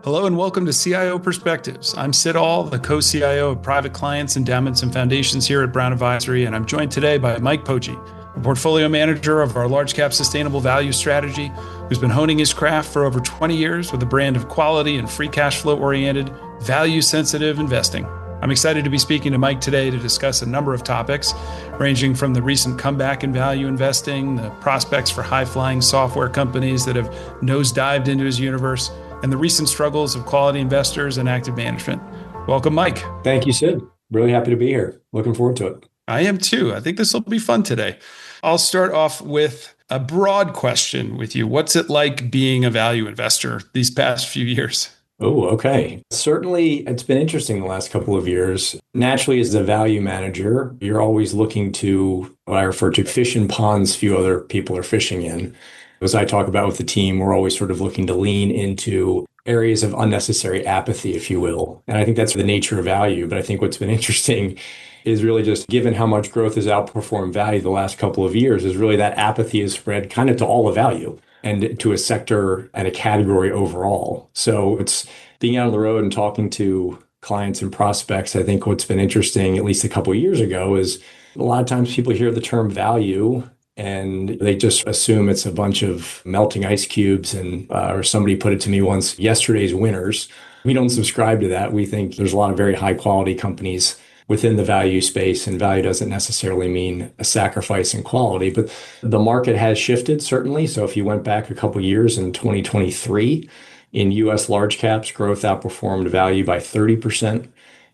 Hello and welcome to CIO Perspectives. I'm Sid Ahl, the co-CIO of Private Clients, Endowments, and Foundations here at Brown Advisory, and I'm joined today by Mike Poggi, a portfolio manager of our large cap sustainable value strategy, who's been honing his craft for over 20 years with a brand of quality and free cash flow oriented, value sensitive investing. I'm excited to be speaking to Mike today to discuss a number of topics, ranging from the recent comeback in value investing, the prospects for high-flying software companies that have nosedived into his universe, and the recent struggles of quality investors and active management. Welcome, Mike. Thank you, Sid. Really happy to be here. Looking forward to it. I am too. I think this will be fun today. I'll start off with a broad question with you. What's it like being a value investor these past few years? Oh, okay. Certainly, it's been interesting the last couple of years. Naturally, as a value manager, you're always looking to what I refer to fish in ponds few other people are fishing in. As I talk about with the team, we're always sort of looking to lean into areas of unnecessary apathy, if you will. And I think that's the nature of value. But I think what's been interesting is really just given how much growth has outperformed value the last couple of years, is really that apathy is spread kind of to all of value and to a sector and a category overall. So it's being out on the road and talking to clients and prospects. I think what's been interesting, at least a couple of years ago, is a lot of times people hear the term value and they just assume it's a bunch of melting ice cubes. And or somebody put it to me once, yesterday's winners. We don't subscribe to that. We think there's a lot of very high quality companies within the value space, and value doesn't necessarily mean a sacrifice in quality, but the market has shifted certainly. So if you went back a couple of years in 2023, in US large caps, growth outperformed value by 30%.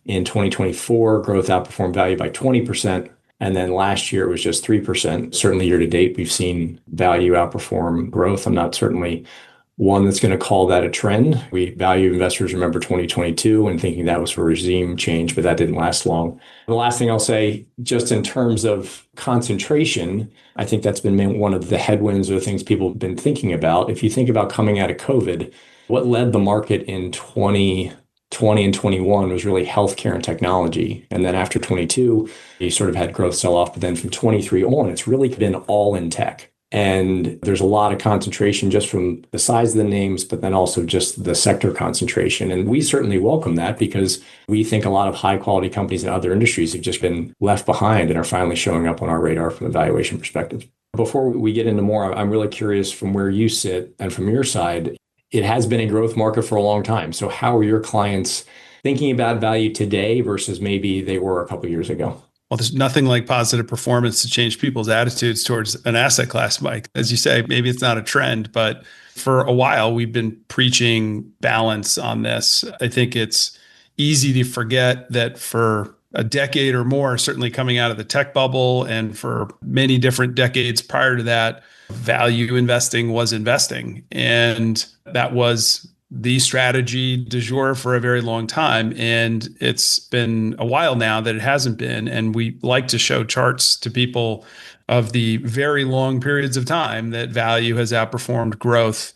In 2024, growth outperformed value by 20%. And then last year it was just 3%. Certainly year to date, we've seen value outperform growth. I'm not certainly one that's going to call that a trend. We value investors remember 2022 and thinking that was a regime change, but that didn't last long. The last thing I'll say, just in terms of concentration, I think that's been one of the headwinds or things people have been thinking about. If you think about coming out of COVID, what led the market in 2020 and 21 was really healthcare and technology. And then after 22, you sort of had growth sell off. But then from 23 on, it's really been all in tech. And there's a lot of concentration just from the size of the names, but then also just the sector concentration. And we certainly welcome that because we think a lot of high quality companies in other industries have just been left behind and are finally showing up on our radar from a valuation perspective. Before we get into more, I'm really curious from where you sit and from your side. It has been a growth market for a long time. So how are your clients thinking about value today versus maybe they were a couple of years ago? Well, there's nothing like positive performance to change people's attitudes towards an asset class, Mike. As you say, maybe it's not a trend, but for a while, we've been preaching balance on this. I think it's easy to forget that for a decade or more, certainly coming out of the tech bubble and for many different decades prior to that, value investing was investing. And that was the strategy du jour for a very long time. And it's been a while now that it hasn't been. And we like to show charts to people of the very long periods of time that value has outperformed growth.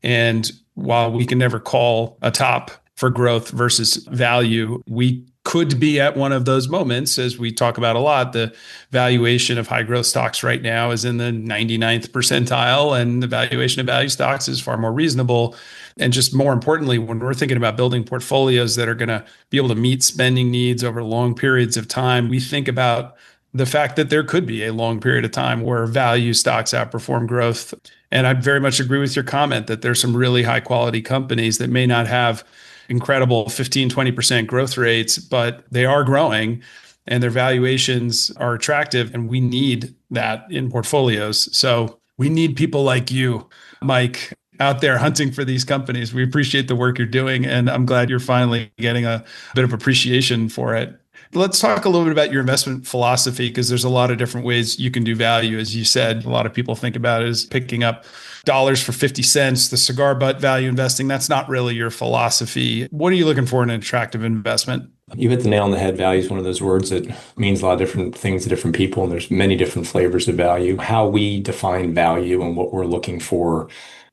And while we can never call a top for growth versus value, we could be at one of those moments, as we talk about a lot. The valuation of high growth stocks right now is in the 99th percentile, and the valuation of value stocks is far more reasonable. And just more importantly, when we're thinking about building portfolios that are going to be able to meet spending needs over long periods of time, we think about the fact that there could be a long period of time where value stocks outperform growth. And I very much agree with your comment that there's some really high quality companies that may not have incredible 15, 20% growth rates, but they are growing and their valuations are attractive. And we need that in portfolios. So we need people like you, Mike, out there hunting for these companies. We appreciate the work you're doing, and I'm glad you're finally getting a bit of appreciation for it. Let's talk a little bit about your investment philosophy, because there's a lot of different ways you can do value. As you said, a lot of people think about it as picking up dollars for 50 cents, the cigar butt value investing. That's not really your philosophy. What are you looking for in an attractive investment? You hit the nail on the head. Value is one of those words that means a lot of different things to different people, and there's many different flavors of value. How we define value and what we're looking for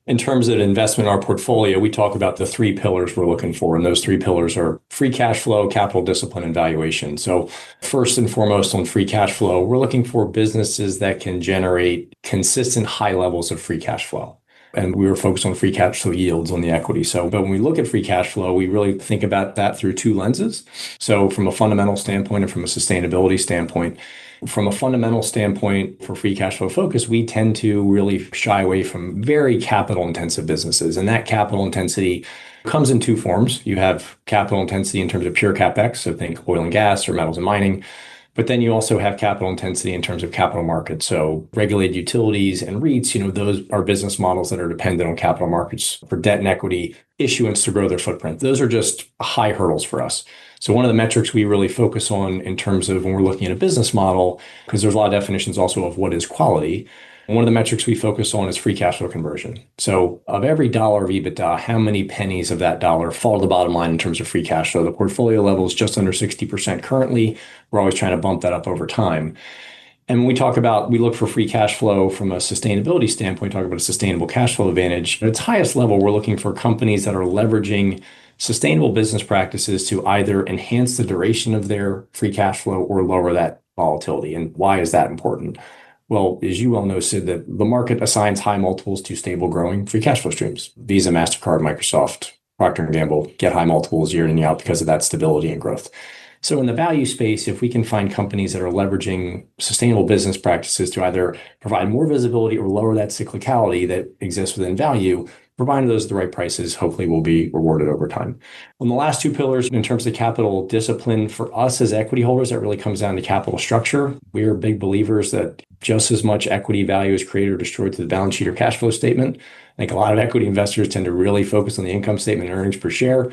in terms of investment in our portfolio, we talk about the three pillars we're looking for. And those three pillars are free cash flow, capital discipline, and valuation. So first and foremost on free cash flow, we're looking for businesses that can generate consistent high levels of free cash flow. and we were focused on free cash flow yields on the equity. But when we look at free cash flow, we really think about that through two lenses. So from a fundamental standpoint and from a sustainability standpoint. From a fundamental standpoint for free cash flow focus, we tend to really shy away from very capital intensive businesses. And that capital intensity comes in two forms. You have capital intensity in terms of pure CapEx, so think oil and gas or metals and mining. But then you also have capital intensity in terms of capital markets. So regulated utilities and REITs, those are business models that are dependent on capital markets for debt and equity issuance to grow their footprint. Those are just high hurdles for us. So one of the metrics we really focus on in terms of when we're looking at a business model, because there's a lot of definitions also of what is quality. One of the metrics we focus on is free cash flow conversion. So of every dollar of EBITDA, how many pennies of that dollar fall to the bottom line in terms of free cash flow? The portfolio level is just under 60% currently. We're always trying to bump that up over time. And when we look for free cash flow from a sustainability standpoint, talk about a sustainable cash flow advantage. At its highest level, we're looking for companies that are leveraging sustainable business practices to either enhance the duration of their free cash flow or lower that volatility. And why is that important? Well, as you well know, Sid, that the market assigns high multiples to stable growing free cash flow streams. Visa, MasterCard, Microsoft, Procter & Gamble get high multiples year in and year out because of that stability and growth. So in the value space, if we can find companies that are leveraging sustainable business practices to either provide more visibility or lower that cyclicality that exists within value, providing those at the right prices, hopefully will be rewarded over time. On the last two pillars, in terms of capital discipline for us as equity holders, that really comes down to capital structure. We are big believers that just as much equity value is created or destroyed to the balance sheet or cash flow statement. I think a lot of equity investors tend to really focus on the income statement and earnings per share.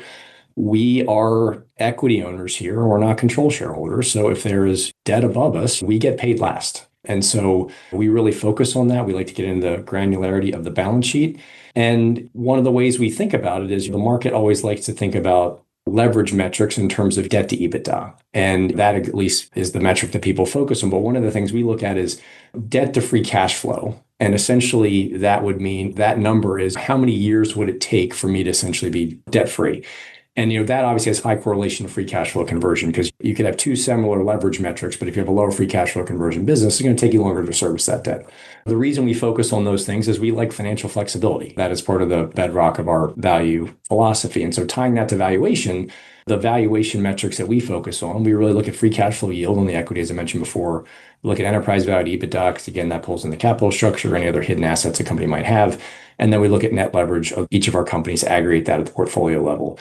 We are equity owners here. We're not control shareholders. So if there is debt above us, we get paid last. And so we really focus on that. We like to get into the granularity of the balance sheet. And one of the ways we think about it is the market always likes to think about leverage metrics in terms of debt to EBITDA. And that at least is the metric that people focus on. But one of the things we look at is debt to free cash flow. And essentially that would mean that number is how many years would it take for me to essentially be debt free? And that obviously has high correlation to free cash flow conversion because you could have two similar leverage metrics, but if you have a lower free cash flow conversion business, it's going to take you longer to service that debt. The reason we focus on those things is we like financial flexibility. That is part of the bedrock of our value philosophy. And so tying that to valuation, the valuation metrics that we focus on, we really look at free cash flow yield on the equity, as I mentioned before. Look at enterprise value to EBITDA, because again, that pulls in the capital structure or any other hidden assets a company might have. And then we look at net leverage of each of our companies, aggregate that at the portfolio level.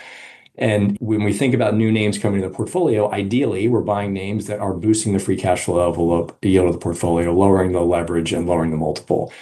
And when we think about new names coming to the portfolio, ideally, we're buying names that are boosting the free cash flow level of the yield of the portfolio, lowering the leverage and lowering the multiple.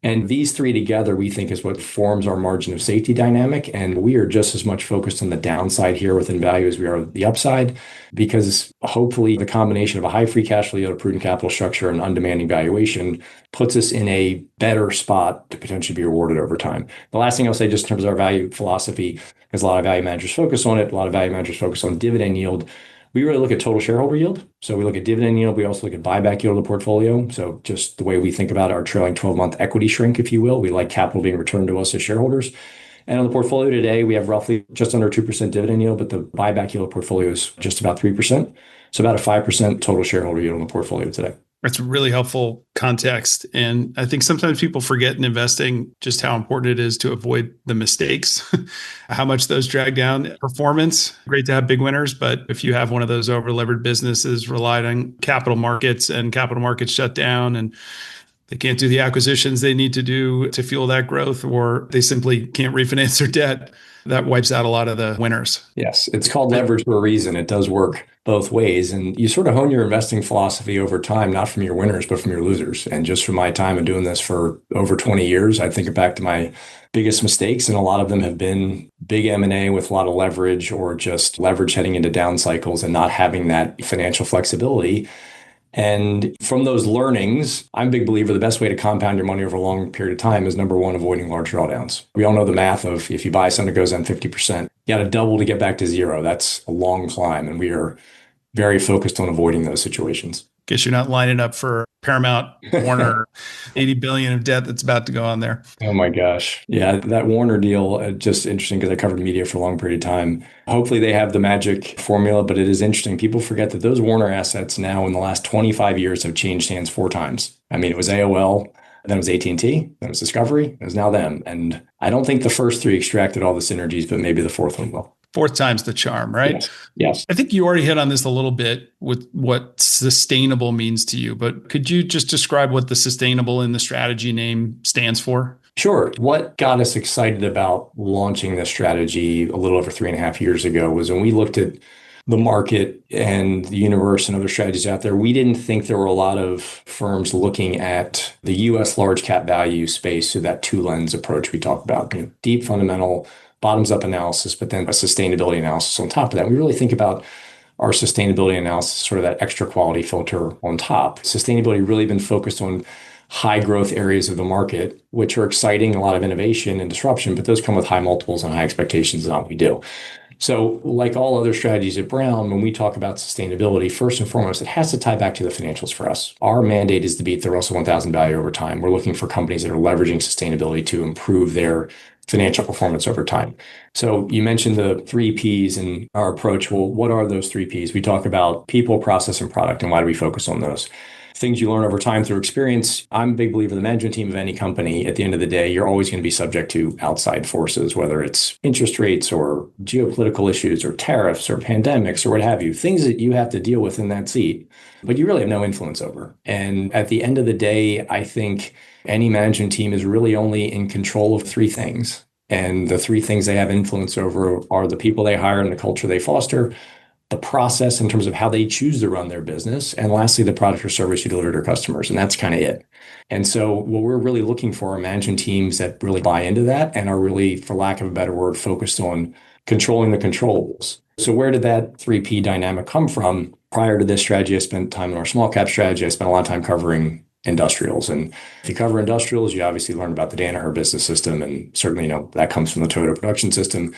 And these three together, we think is what forms our margin of safety dynamic. And we are just as much focused on the downside here within value as we are the upside, because hopefully the combination of a high free cash flow yield, a prudent capital structure, and undemanding valuation puts us in a better spot to potentially be rewarded over time. The last thing I'll say, just in terms of our value philosophy, because a lot of value managers focus on it, a lot of value managers focus on dividend yield. We really look at total shareholder yield. So we look at dividend yield. We also look at buyback yield of the portfolio. So just the way we think about our trailing 12-month equity shrink, if you will, we like capital being returned to us as shareholders. And on the portfolio today, we have roughly just under 2% dividend yield, but the buyback yield of the portfolio is just about 3%. So about a 5% total shareholder yield on the portfolio today. That's really helpful context. And I think sometimes people forget in investing just how important it is to avoid the mistakes, how much those drag down performance. Great to have big winners, but if you have one of those over-levered businesses relied on capital markets and capital markets shut down and they can't do the acquisitions they need to do to fuel that growth, or they simply can't refinance their debt, that wipes out a lot of the winners. Yes, it's called leverage for a reason. It does work both ways. And you sort of hone your investing philosophy over time, not from your winners, but from your losers. And just from my time of doing this for over 20 years, I think back to my biggest mistakes. And a lot of them have been big M&A with a lot of leverage or just leverage heading into down cycles and not having that financial flexibility. And from those learnings, I'm a big believer the best way to compound your money over a long period of time is number one, avoiding large drawdowns. We all know the math of if you buy something that goes down 50%, you got to double to get back to zero. That's a long climb. And we are very focused on avoiding those situations. Guess you're not lining up for Paramount, Warner, 80 billion of debt that's about to go on there. Oh my gosh. Yeah, that Warner deal, just interesting because I covered media for a long period of time. Hopefully they have the magic formula, but it is interesting. People forget that those Warner assets now in the last 25 years have changed hands 4 times. I mean, it was AOL, Then it was AT&T, then it was Discovery, it was now them. And I don't think the first three extracted all the synergies, but maybe the fourth one will. Fourth time's the charm, right? Yes. Yes. I think you already hit on this a little bit with what sustainable means to you, but could you just describe what the sustainable in the strategy name stands for? Sure. What got us excited about launching this strategy a little over 3.5 years ago was when we looked at the market and the universe and other strategies out there, we didn't think there were a lot of firms looking at the US large cap value space through that two lens approach we talked about, deep fundamental bottoms up analysis, but then a sustainability analysis on top of that. We really think about our sustainability analysis, sort of that extra quality filter on top. Sustainability really been focused on high growth areas of the market, which are exciting, a lot of innovation and disruption, but those come with high multiples and high expectations on what we do. So like all other strategies at Brown, when we talk about sustainability, first and foremost, it has to tie back to the financials for us. Our mandate is to beat the Russell 1000 value over time. We're looking for companies that are leveraging sustainability to improve their financial performance over time. So you mentioned the three Ps in our approach. Well, what are those three Ps? We talk about people, process, and product, and why do we focus on those? Things you learn over time through experience. I'm a big believer the management team of any company, at the end of the day, you're always going to be subject to outside forces, whether it's interest rates or geopolitical issues or tariffs or pandemics or what have you, things that you have to deal with in that seat, but you really have no influence over. And at the end of the day, I think any management team is really only in control of three things. And the three things they have influence over are the people they hire and the culture they foster, the process in terms of how they choose to run their business, and lastly, the product or service you deliver to customers. And that's kind of it. And so what we're really looking for are management teams that really buy into that and are really, for lack of a better word, focused on controlling the controls. So where did that 3P dynamic come from? Prior to this strategy, I spent time in our small cap strategy. I spent a lot of time covering industrials. And if you cover industrials, you obviously learn about the Danaher business system. And certainly, that comes from the Toyota production system.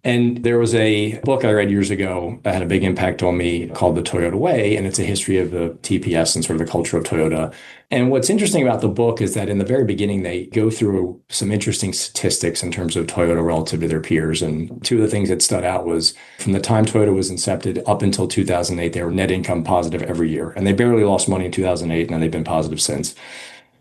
And there was a book I read years ago that had a big impact on me called The Toyota Way, and it's a history of the TPS and sort of the culture of Toyota. And what's interesting about the book is that in the very beginning, they go through some interesting statistics in terms of Toyota relative to their peers. And two of the things that stood out was from the time Toyota was incepted up until 2008, they were net income positive every year. And they barely lost money in 2008, and they've been positive since.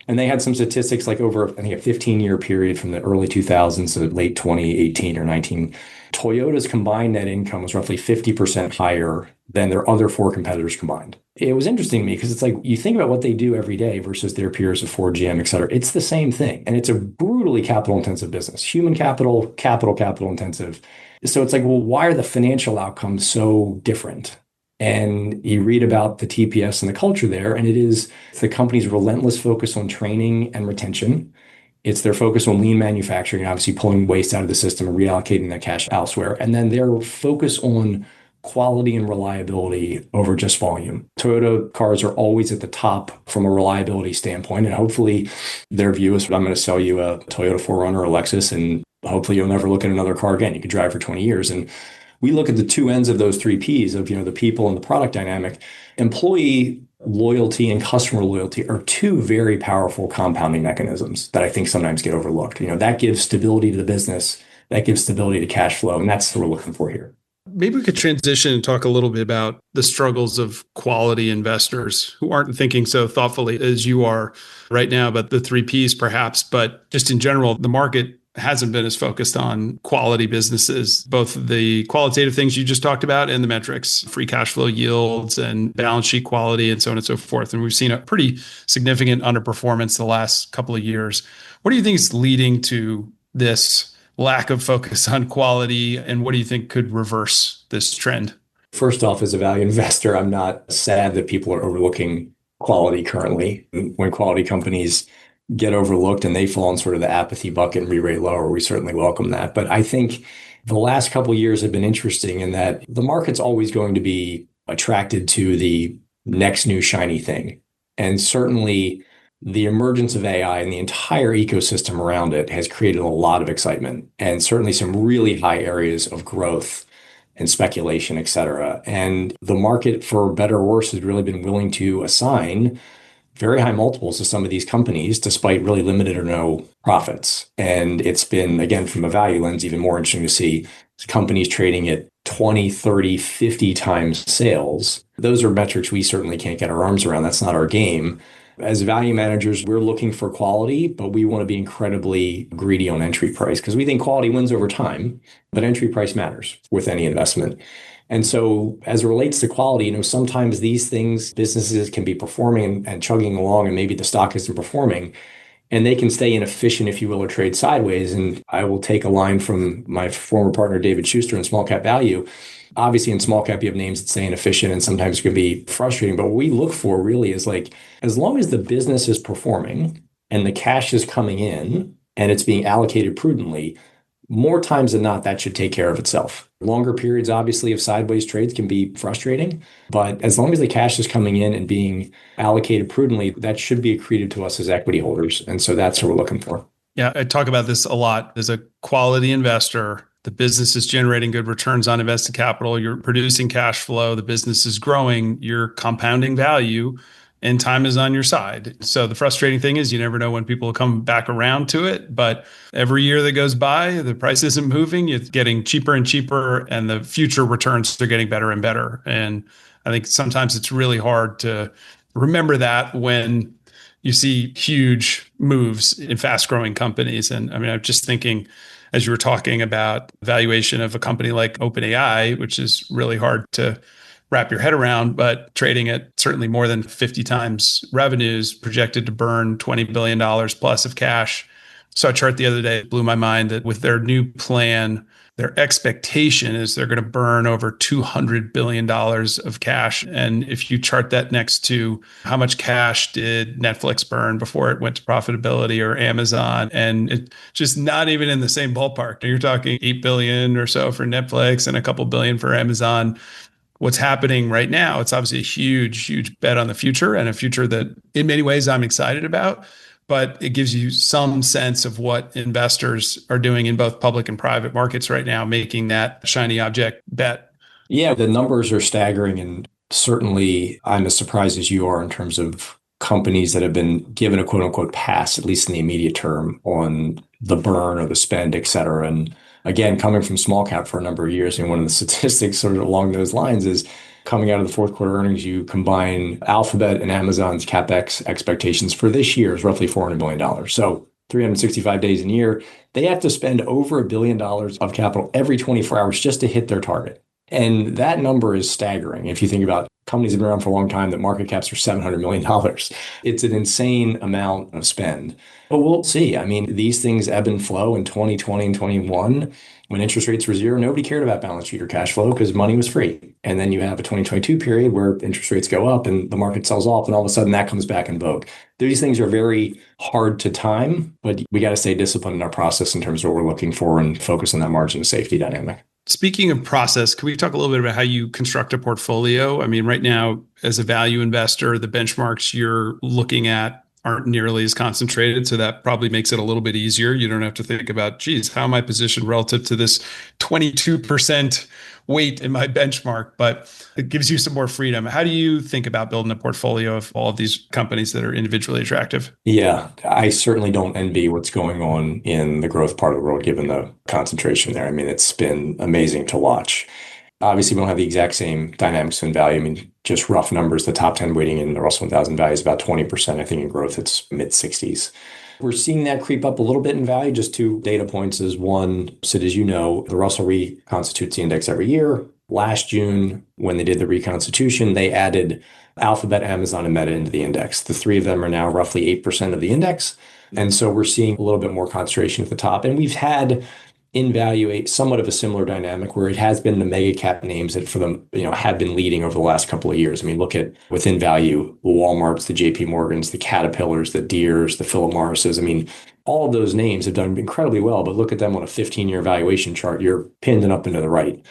And they had some statistics like over, I think, a 15-year period from the early 2000s to late 2018 or 19. Toyota's combined net income was roughly 50% higher than their other four competitors combined. It was interesting to me because it's like you think about what they do every day versus their peers of Ford, GM, et cetera. It's the same thing. And it's a brutally capital intensive business, human capital, capital intensive. So it's like, well, why are the financial outcomes so different? And you read about the TPS and the culture there, and it is the company's relentless focus on training and retention. It's their focus on lean manufacturing, obviously pulling waste out of the system and reallocating that cash elsewhere. And then their focus on quality and reliability over just volume. Toyota cars are always at the top from a reliability standpoint. And hopefully their view is, I'm going to sell you a Toyota 4Runner or a Lexus, and hopefully you'll never look at another car again. You could drive for 20 years. And we look at the two ends of those three Ps of, the people and the product dynamic. Employee loyalty and customer loyalty are two very powerful compounding mechanisms that I think sometimes get overlooked. That gives stability to the business, that gives stability to cash flow, and that's what we're looking for here. Maybe we could transition and talk a little bit about the struggles of quality investors who aren't thinking so thoughtfully as you are right now about the three Ps perhaps, but just in general, the market hasn't been as focused on quality businesses, both the qualitative things you just talked about and the metrics, free cash flow yields and balance sheet quality and so on and so forth. And we've seen a pretty significant underperformance the last couple of years. What do you think is leading to this lack of focus on quality, and what do you think could reverse this trend? First off, as a value investor, I'm not sad that people are overlooking quality currently. When quality companies get overlooked and they fall in sort of the apathy bucket and re-rate lower, we certainly welcome that. But I think the last couple of years have been interesting in that the market's always going to be attracted to the next new shiny thing. And certainly the emergence of AI and the entire ecosystem around it has created a lot of excitement and certainly some really high areas of growth and speculation, et cetera. And the market, for better or worse, has really been willing to assign very high multiples to some of these companies, despite really limited or no profits. And it's been, again, from a value lens, even more interesting to see companies trading at 20, 30, 50 times sales. Those are metrics we certainly can't get our arms around. That's not our game. As value managers, we're looking for quality, but we want to be incredibly greedy on entry price because we think quality wins over time, but entry price matters with any investment. And so as it relates to quality, sometimes these things, businesses can be performing and chugging along, and maybe the stock isn't performing, and they can stay inefficient, if you will, or trade sideways. And I will take a line from my former partner, David Schuster, in small cap value. Obviously, in small cap, you have names that stay inefficient and sometimes can be frustrating. But what we look for really is like, as long as the business is performing and the cash is coming in and it's being allocated prudently, more times than not, that should take care of itself. Longer periods, obviously, of sideways trades can be frustrating, but as long as the cash is coming in and being allocated prudently, that should be accreted to us as equity holders. And so that's what we're looking for. Yeah, I talk about this a lot. As a quality investor, the business is generating good returns on invested capital. You're producing cash flow. The business is growing. You're compounding value, and time is on your side. So the frustrating thing is you never know when people will come back around to it. But every year that goes by, the price isn't moving. It's getting cheaper and cheaper, and the future returns are getting better and better. And I think sometimes it's really hard to remember that when you see huge moves in fast growing companies. And I mean, I'm just thinking, as you were talking about valuation of a company like OpenAI, which is really hard to wrap your head around, but trading at certainly more than 50 times revenues, projected to burn $20 billion plus of cash. Saw a chart the other day, it blew my mind that with their new plan, their expectation is they're going to burn over $200 billion of cash. And if you chart that next to how much cash did Netflix burn before it went to profitability, or Amazon, and it's just not even in the same ballpark. You're talking 8 billion or so for Netflix and a couple billion for Amazon. What's happening right now, it's obviously a huge, huge bet on the future, and a future that in many ways I'm excited about. But it gives you some sense of what investors are doing in both public and private markets right now, making that shiny object bet. Yeah, the numbers are staggering. And certainly I'm as surprised as you are in terms of companies that have been given a quote unquote pass, at least in the immediate term, on the burn or the spend, et cetera. And again, coming from small cap for a number of years, and one of the statistics sort of along those lines is coming out of the fourth quarter earnings, you combine Alphabet and Amazon's CapEx expectations for this year is roughly $400 million. So 365 days in a year, they have to spend over $1 billion of capital every 24 hours just to hit their target. And that number is staggering. If you think about companies that have been around for a long time, that market caps are $700 million. It's an insane amount of spend. But we'll see. I mean, these things ebb and flow. In 2020 and 21, when interest rates were zero, nobody cared about balance sheet or cash flow because money was free. And then you have a 2022 period where interest rates go up and the market sells off, and all of a sudden that comes back in vogue. These things are very hard to time, but we got to stay disciplined in our process in terms of what we're looking for and focus on that margin of safety dynamic. Speaking of process, can we talk a little bit about how you construct a portfolio? I mean, right now, as a value investor, the benchmarks you're looking at aren't nearly as concentrated. So that probably makes it a little bit easier. You don't have to think about, geez, how am I positioned relative to this 22% weight in my benchmark? But it gives you some more freedom. How do you think about building a portfolio of all of these companies that are individually attractive? Yeah, I certainly don't envy what's going on in the growth part of the world, given the concentration there. I mean, it's been amazing to watch. Obviously, we don't have the exact same dynamics in value. I mean, just rough numbers, the top 10 weighting in the Russell 1000 value is about 20%. I think in growth, it's mid 60s. We're seeing that creep up a little bit in value. Just two data points is one, Sid, as you know, the Russell reconstitutes the index every year. Last June, when they did the reconstitution, they added Alphabet, Amazon, and Meta into the index. The three of them are now roughly 8% of the index. And so we're seeing a little bit more concentration at the top. And we've had in value somewhat of a similar dynamic where it has been the mega cap names that for them, have been leading over the last couple of years. I mean, look at within value, the Walmarts, the JP Morgans, the Caterpillars, the Deeres, the Philip Morrises. I mean, all of those names have done incredibly well, but look at them on a 15-year valuation chart. You're pinned and up and to the right.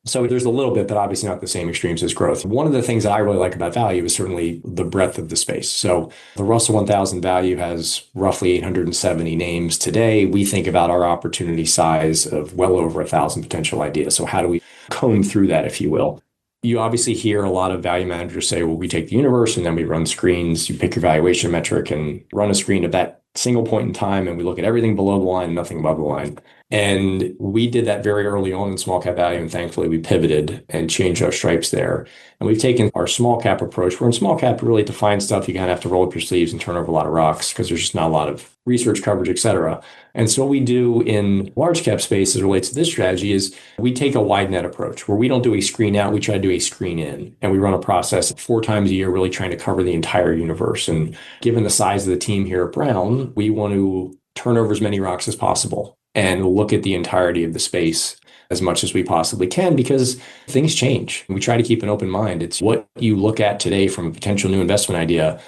So there's a little bit, but obviously not the same extremes as growth. One of the things that I really like about value is certainly the breadth of the space. So the Russell 1000 value has roughly 870 names today. We think about our opportunity size of well over 1,000 potential ideas. So how do we comb through that, if you will? You obviously hear a lot of value managers say, well, we take the universe and then we run screens. You pick your valuation metric and run a screen at that single point in time, and we look at everything below the line and nothing above the line. And we did that very early on in small cap value. And thankfully, we pivoted and changed our stripes there. And we've taken our small cap approach, where in small cap, really to find stuff, you kind of have to roll up your sleeves and turn over a lot of rocks because there's just not a lot of research coverage, et cetera. And so what we do in large cap space as it relates to this strategy is we take a wide net approach where we don't do a screen out, we try to do a screen in. And we run a process 4 times a year, really trying to cover the entire universe. And given the size of the team here at Brown, we want to turn over as many rocks as possible and look at the entirety of the space as much as we possibly can because things change. We try to keep an open mind. It's what you look at today from a potential new investment idea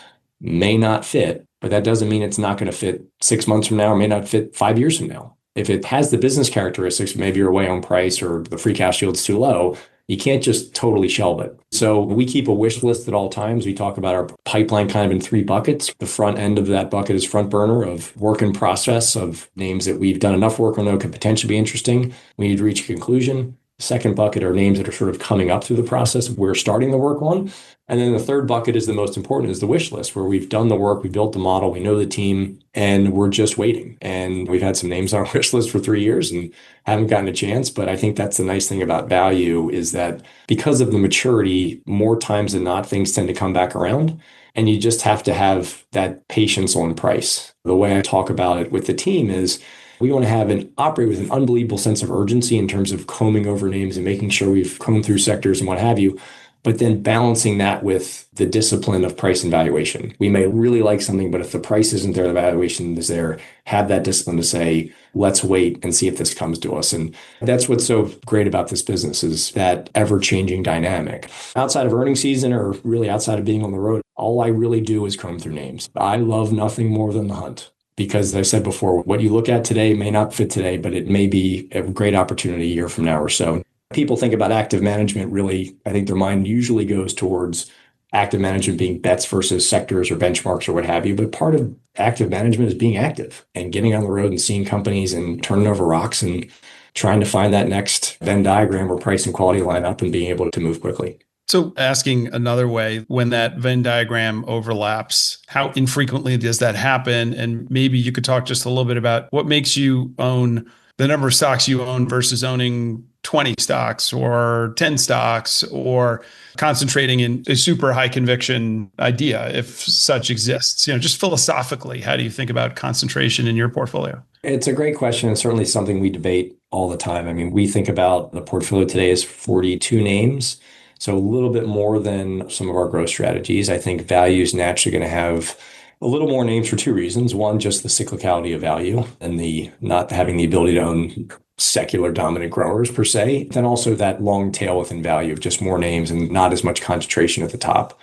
may not fit, but that doesn't mean it's not going to fit 6 months from now or may not fit 5 years from now. If it has the business characteristics, maybe you're way on price or the free cash yield's too low, you can't just totally shelve it. So we keep a wish list at all times. We talk about our pipeline kind of in 3 buckets. The front end of that bucket is front burner of work in process of names that we've done enough work on that could potentially be interesting. We need to reach a conclusion. The second bucket are names that are sort of coming up through the process we're starting the work on. And then the third bucket is the most important, is the wish list, where we've done the work, we built the model, we know the team, and we're just waiting. And we've had some names on our wish list for 3 years and haven't gotten a chance. But I think that's the nice thing about value is that because of the maturity, more times than not, things tend to come back around. And you just have to have that patience on price. The way I talk about it with the team is we want to have and operate with an unbelievable sense of urgency in terms of combing over names and making sure we've combed through sectors and what have you, but then balancing that with the discipline of price and valuation. We may really like something, but if the price isn't there, the valuation is there, have that discipline to say, let's wait and see if this comes to us. And that's what's so great about this business is that ever-changing dynamic. Outside of earnings season or really outside of being on the road, all I really do is comb through names. I love nothing more than the hunt. Because as I said before, what you look at today may not fit today, but it may be a great opportunity a year from now or so. People think about active management, really, I think their mind usually goes towards active management being bets versus sectors or benchmarks or what have you. But part of active management is being active and getting on the road and seeing companies and turning over rocks and trying to find that next Venn diagram where price and quality line up and being able to move quickly. So asking another way, when that Venn diagram overlaps, how infrequently does that happen? And maybe you could talk just a little bit about what makes you own the number of stocks you own versus owning 20 stocks or 10 stocks or concentrating in a super high conviction idea, if such exists. Just philosophically, how do you think about concentration in your portfolio? It's a great question and certainly something we debate all the time. I mean, we think about the portfolio today is 42 names. So a little bit more than some of our growth strategies. I think value is naturally going to have a little more names for 2 reasons. One, just the cyclicality of value and the not having the ability to own secular dominant growers per se. Then also that long tail within value of just more names and not as much concentration at the top.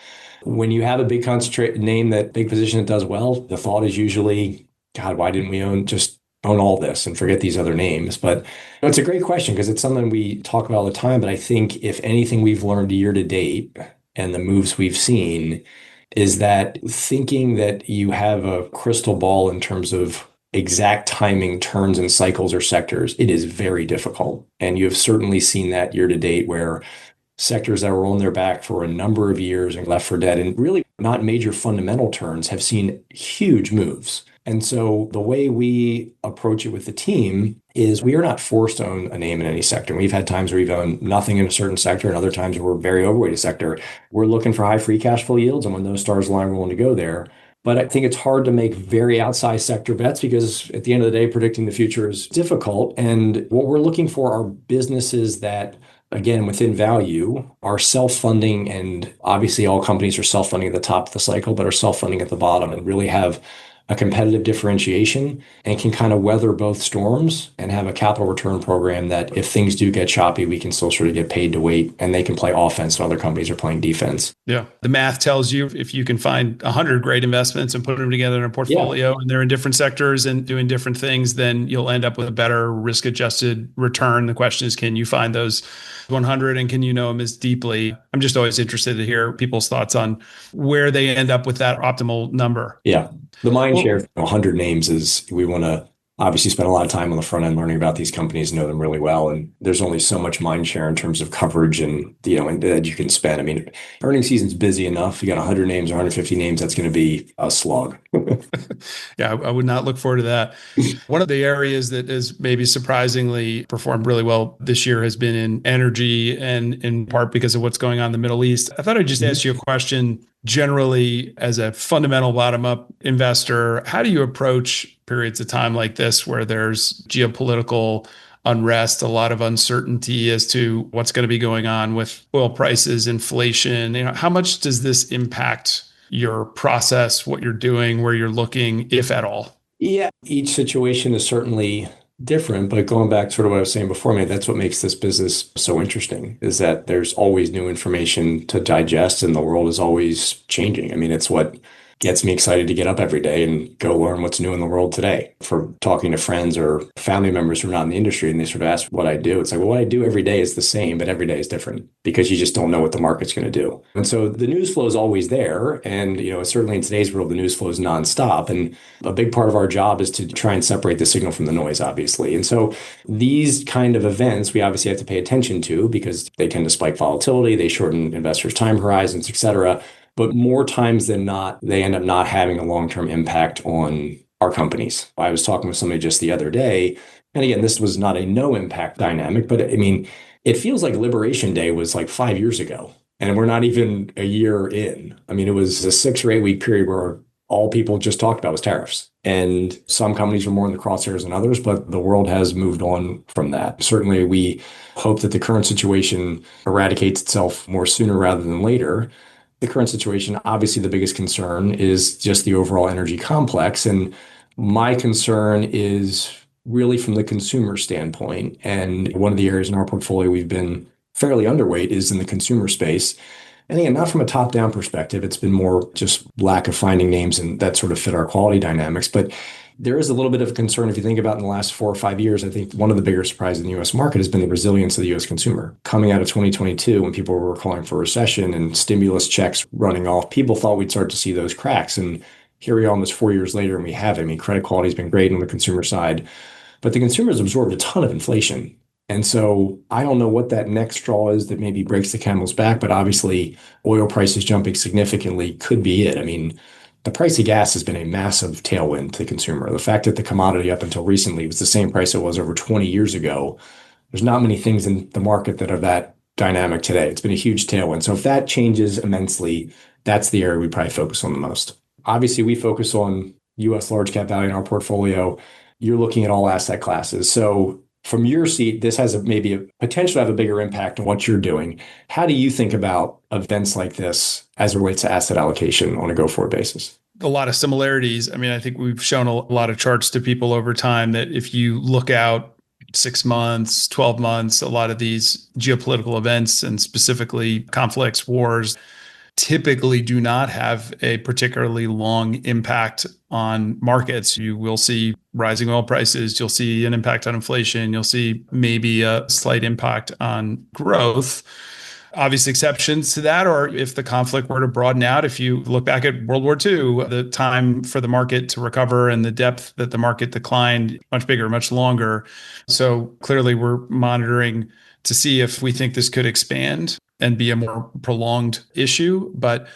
When you have a big concentrate name, that big position that does well, the thought is usually, God, why didn't we own all this and forget these other names? But it's a great question because it's something we talk about all the time. But I think if anything we've learned year to date and the moves we've seen is that thinking that you have a crystal ball in terms of exact timing, turns and cycles or sectors, it is very difficult. And you have certainly seen that year to date where sectors that were on their back for a number of years and left for dead and really not major fundamental turns have seen huge moves. And so the way we approach it with the team is we are not forced to own a name in any sector. We've had times where we've owned nothing in a certain sector and other times where we're very overweight a sector. We're looking for high free cash flow yields. And when those stars align, we're willing to go there. But I think it's hard to make very outsized sector bets because at the end of the day, predicting the future is difficult. And what we're looking for are businesses that, again, within value, are self-funding. And obviously all companies are self-funding at the top of the cycle, but are self-funding at the bottom and really have a competitive differentiation and can kind of weather both storms and have a capital return program that if things do get choppy, we can still sort of get paid to wait and they can play offense when other companies are playing defense. Yeah. The math tells you if you can find 100 great investments and put them together in a portfolio and they're in different sectors and doing different things, then you'll end up with a better risk-adjusted return. The question is, can you find those 100 and can you know them as deeply? I'm just always interested to hear people's thoughts on where they end up with that optimal number. Yeah. The mind share of 100 names is we want to obviously spent a lot of time on the front end learning about these companies, know them really well. And there's only so much mind share in terms of coverage and that you can spend. I mean, earnings season's busy enough. You got 100 names or 150 names. That's going to be a slog. Yeah, I would not look forward to that. One of the areas that has maybe surprisingly performed really well this year has been in energy, and in part because of what's going on in the Middle East. I thought I'd just ask you a question generally as a fundamental bottom up investor. How do you approach periods of time like this where there's geopolitical unrest, a lot of uncertainty as to what's going to be going on with oil prices, inflation? How much does this impact your process, what you're doing, where you're looking, if at all? Yeah, each situation is certainly different, but going back to sort of what I was saying before, man, that's what makes this business so interesting is that there's always new information to digest and the world is always changing. I mean, it's what gets me excited to get up every day and go learn what's new in the world today. For talking to friends or family members who are not in the industry and they sort of ask what I do, it's like, well, what I do every day is the same, but every day is different because you just don't know what the market's going to do. And so the news flow is always there. And, certainly in today's world, the news flow is nonstop. And a big part of our job is to try and separate the signal from the noise, obviously. And so these kind of events, we obviously have to pay attention to because they tend to spike volatility, they shorten investors' time horizons, et cetera. But more times than not, they end up not having a long-term impact on our companies. I was talking with somebody just the other day, and again, this was not a no impact dynamic, but I mean, it feels like Liberation Day was like 5 years ago, and we're not even a year in. I mean, it was a 6 or 8 week period where all people just talked about was tariffs. And some companies were more in the crosshairs than others, but the world has moved on from that. Certainly, we hope that the current situation eradicates itself more sooner rather than later. The current situation, obviously the biggest concern is just the overall energy complex. And my concern is really from the consumer standpoint. And one of the areas in our portfolio we've been fairly underweight is in the consumer space. And again, not from a top-down perspective, it's been more just lack of finding names and that sort of fit our quality dynamics. But there is a little bit of concern if you think about in the last 4 or 5 years. I think one of the bigger surprises in the US market has been the resilience of the US consumer. Coming out of 2022, when people were calling for recession and stimulus checks running off, people thought we'd start to see those cracks. And here we are almost 4 years later, and we have. I mean, credit quality has been great on the consumer side, but the consumer has absorbed a ton of inflation. And so I don't know what that next straw is that maybe breaks the camel's back, but obviously oil prices jumping significantly could be it. I mean, the price of gas has been a massive tailwind to the consumer. The fact that the commodity up until recently was the same price it was over 20 years ago, there's not many things in the market that are that dynamic today. It's been a huge tailwind. So if that changes immensely, that's the area we probably focus on the most. Obviously, we focus on US large cap value in our portfolio. You're looking at all asset classes. So from your seat, this has maybe a potential to have a bigger impact on what you're doing. How do you think about events like this as it relates to asset allocation on a go-forward basis? A lot of similarities. I mean, I think we've shown a lot of charts to people over time that if you look out 6 months, 12 months, a lot of these geopolitical events and specifically conflicts, wars, typically do not have a particularly long impact on markets. You will see rising oil prices, you'll see an impact on inflation, you'll see maybe a slight impact on growth. Obvious exceptions to that, or if the conflict were to broaden out, if you look back at World War II, the time for the market to recover and the depth that the market declined, much bigger, much longer. So clearly we're monitoring to see if we think this could expand and be a more prolonged issue. But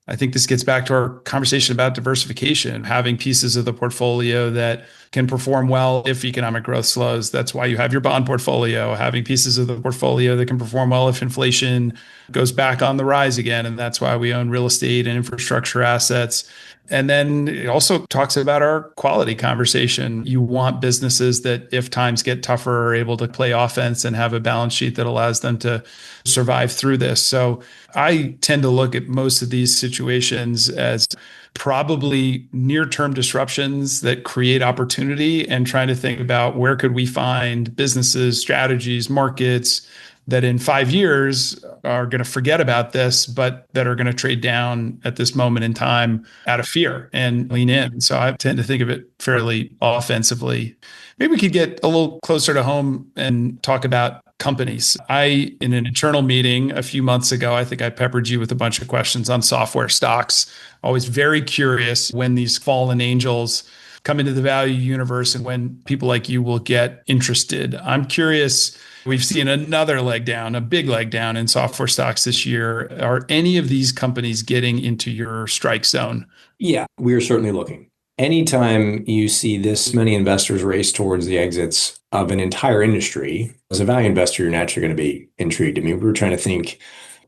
I think this gets back to our conversation about diversification, having pieces of the portfolio that can perform well if economic growth slows. That's why you have your bond portfolio, having pieces of the portfolio that can perform well if inflation goes back on the rise again. And that's why we own real estate and infrastructure assets. And then it also talks about our quality conversation. You want businesses that, if times get tougher, are able to play offense and have a balance sheet that allows them to survive through this. So I tend to look at most of these situations as probably near-term disruptions that create opportunity, and trying to think about where could we find businesses, strategies, markets that in 5 years are going to forget about this, but that are going to trade down at this moment in time out of fear and lean in. So I tend to think of it fairly offensively. Maybe we could get a little closer to home and talk about companies. In an internal meeting a few months ago, I think I peppered you with a bunch of questions on software stocks. Always very curious when these fallen angels come into the value universe and when people like you will get interested. I'm curious, we've seen another leg down, a big leg down in software stocks this year. Are any of these companies getting into your strike zone? Yeah, we are certainly looking. Anytime you see this many investors race towards the exits of an entire industry, as a value investor, you're naturally going to be intrigued. I mean, we were trying to think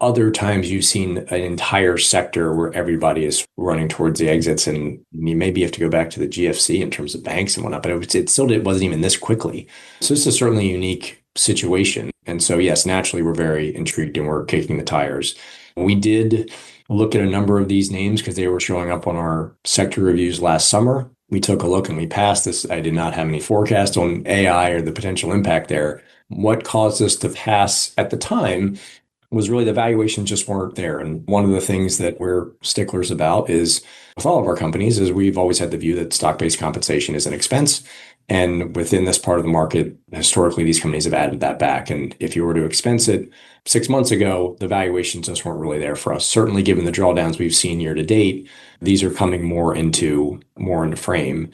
other times you've seen an entire sector where everybody is running towards the exits, and you maybe have to go back to the GFC in terms of banks and whatnot, but it wasn't even this quickly. So this is certainly a unique situation. And so, yes, naturally, we're very intrigued and we're kicking the tires. We did look at a number of these names because they were showing up on our sector reviews last summer. We took a look and we passed this. I did not have any forecast on AI or the potential impact there. What caused us to pass at the time was really the valuations just weren't there. And one of the things that we're sticklers about is with all of our companies is we've always had the view that stock-based compensation is an expense. And within this part of the market, historically, these companies have added that back. And if you were to expense it 6 months ago, the valuations just weren't really there for us. Certainly, given the drawdowns we've seen year to date, these are coming more into frame.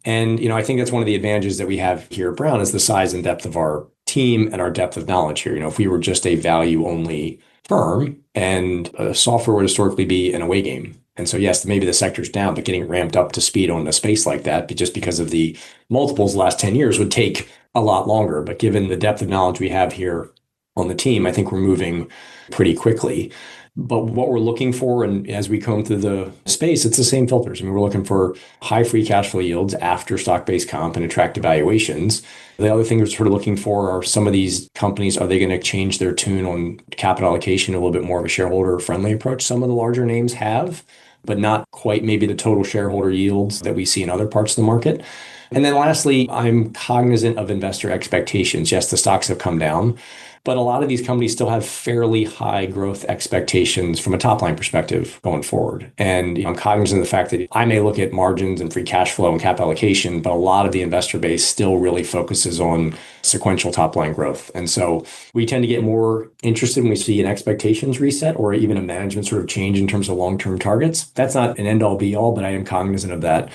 And, I think that's one of the advantages that we have here at Brown is the size and depth of our team and our depth of knowledge here. If we were just a value only firm and software would historically be an away game. And so, yes, maybe the sector's down, but getting ramped up to speed on a space like that, but just because of the multiples the last 10 years would take a lot longer. But given the depth of knowledge we have here on the team, I think we're moving pretty quickly. But what we're looking for, and as we comb through the space, it's the same filters. I mean, we're looking for high free cash flow yields after stock-based comp and attractive valuations. The other thing we're sort of looking for are some of these companies, are they going to change their tune on capital allocation, a little bit more of a shareholder-friendly approach? Some of the larger names have, but not quite maybe the total shareholder yields that we see in other parts of the market. And then lastly, I'm cognizant of investor expectations. Yes, the stocks have come down, but a lot of these companies still have fairly high growth expectations from a top line perspective going forward. And I'm cognizant of the fact that I may look at margins and free cash flow and cap allocation, but a lot of the investor base still really focuses on sequential top line growth. And so we tend to get more interested when we see an expectations reset or even a management sort of change in terms of long-term targets. That's not an end all be all, but I am cognizant of that.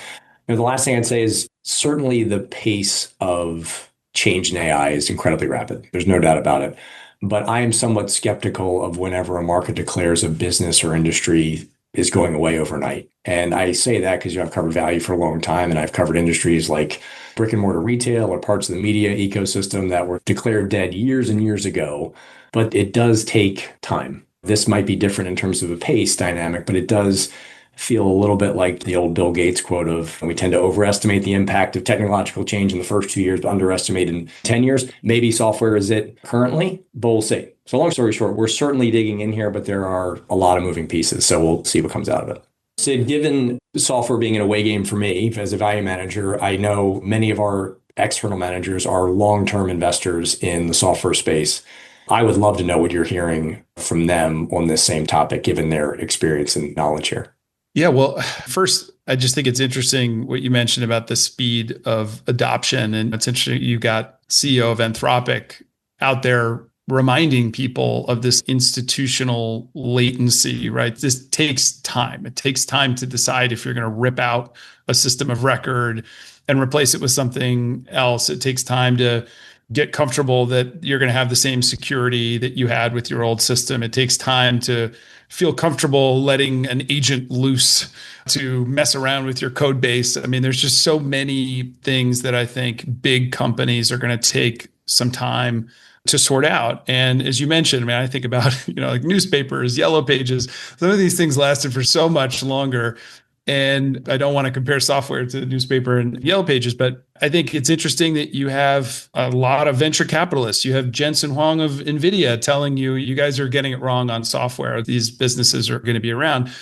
The last thing I'd say is certainly the pace of change in AI is incredibly rapid. There's no doubt about it. But I am somewhat skeptical of whenever a market declares a business or industry is going away overnight. And I say that because I've covered value for a long time, and I've covered industries like brick and mortar retail or parts of the media ecosystem that were declared dead years and years ago. But it does take time. This might be different in terms of a pace dynamic, but it does feel a little bit like the old Bill Gates quote of, we tend to overestimate the impact of technological change in the first 2 years, but underestimate in 10 years. Maybe software is it currently, but we'll see. So long story short, we're certainly digging in here, but there are a lot of moving pieces. So we'll see what comes out of it. Sid, given software being an away game for me as a value manager, I know many of our external managers are long-term investors in the software space. I would love to know what you're hearing from them on this same topic, given their experience and knowledge here. Yeah, well, first, I just think it's interesting what you mentioned about the speed of adoption. And it's interesting, you got CEO of Anthropic out there reminding people of this institutional latency, right? This takes time. It takes time to decide if you're going to rip out a system of record and replace it with something else. It takes time to get comfortable that you're going to have the same security that you had with your old system. It takes time to feel comfortable letting an agent loose to mess around with your code base. I mean, there's just so many things that I think big companies are going to take some time to sort out. And as you mentioned, I mean, I think about, like newspapers, yellow pages, some of these things lasted for so much longer. And I don't want to compare software to the newspaper and yellow pages, but I think it's interesting that you have a lot of venture capitalists. You have Jensen Huang of NVIDIA telling you, you guys are getting it wrong on software. These businesses are going to be around.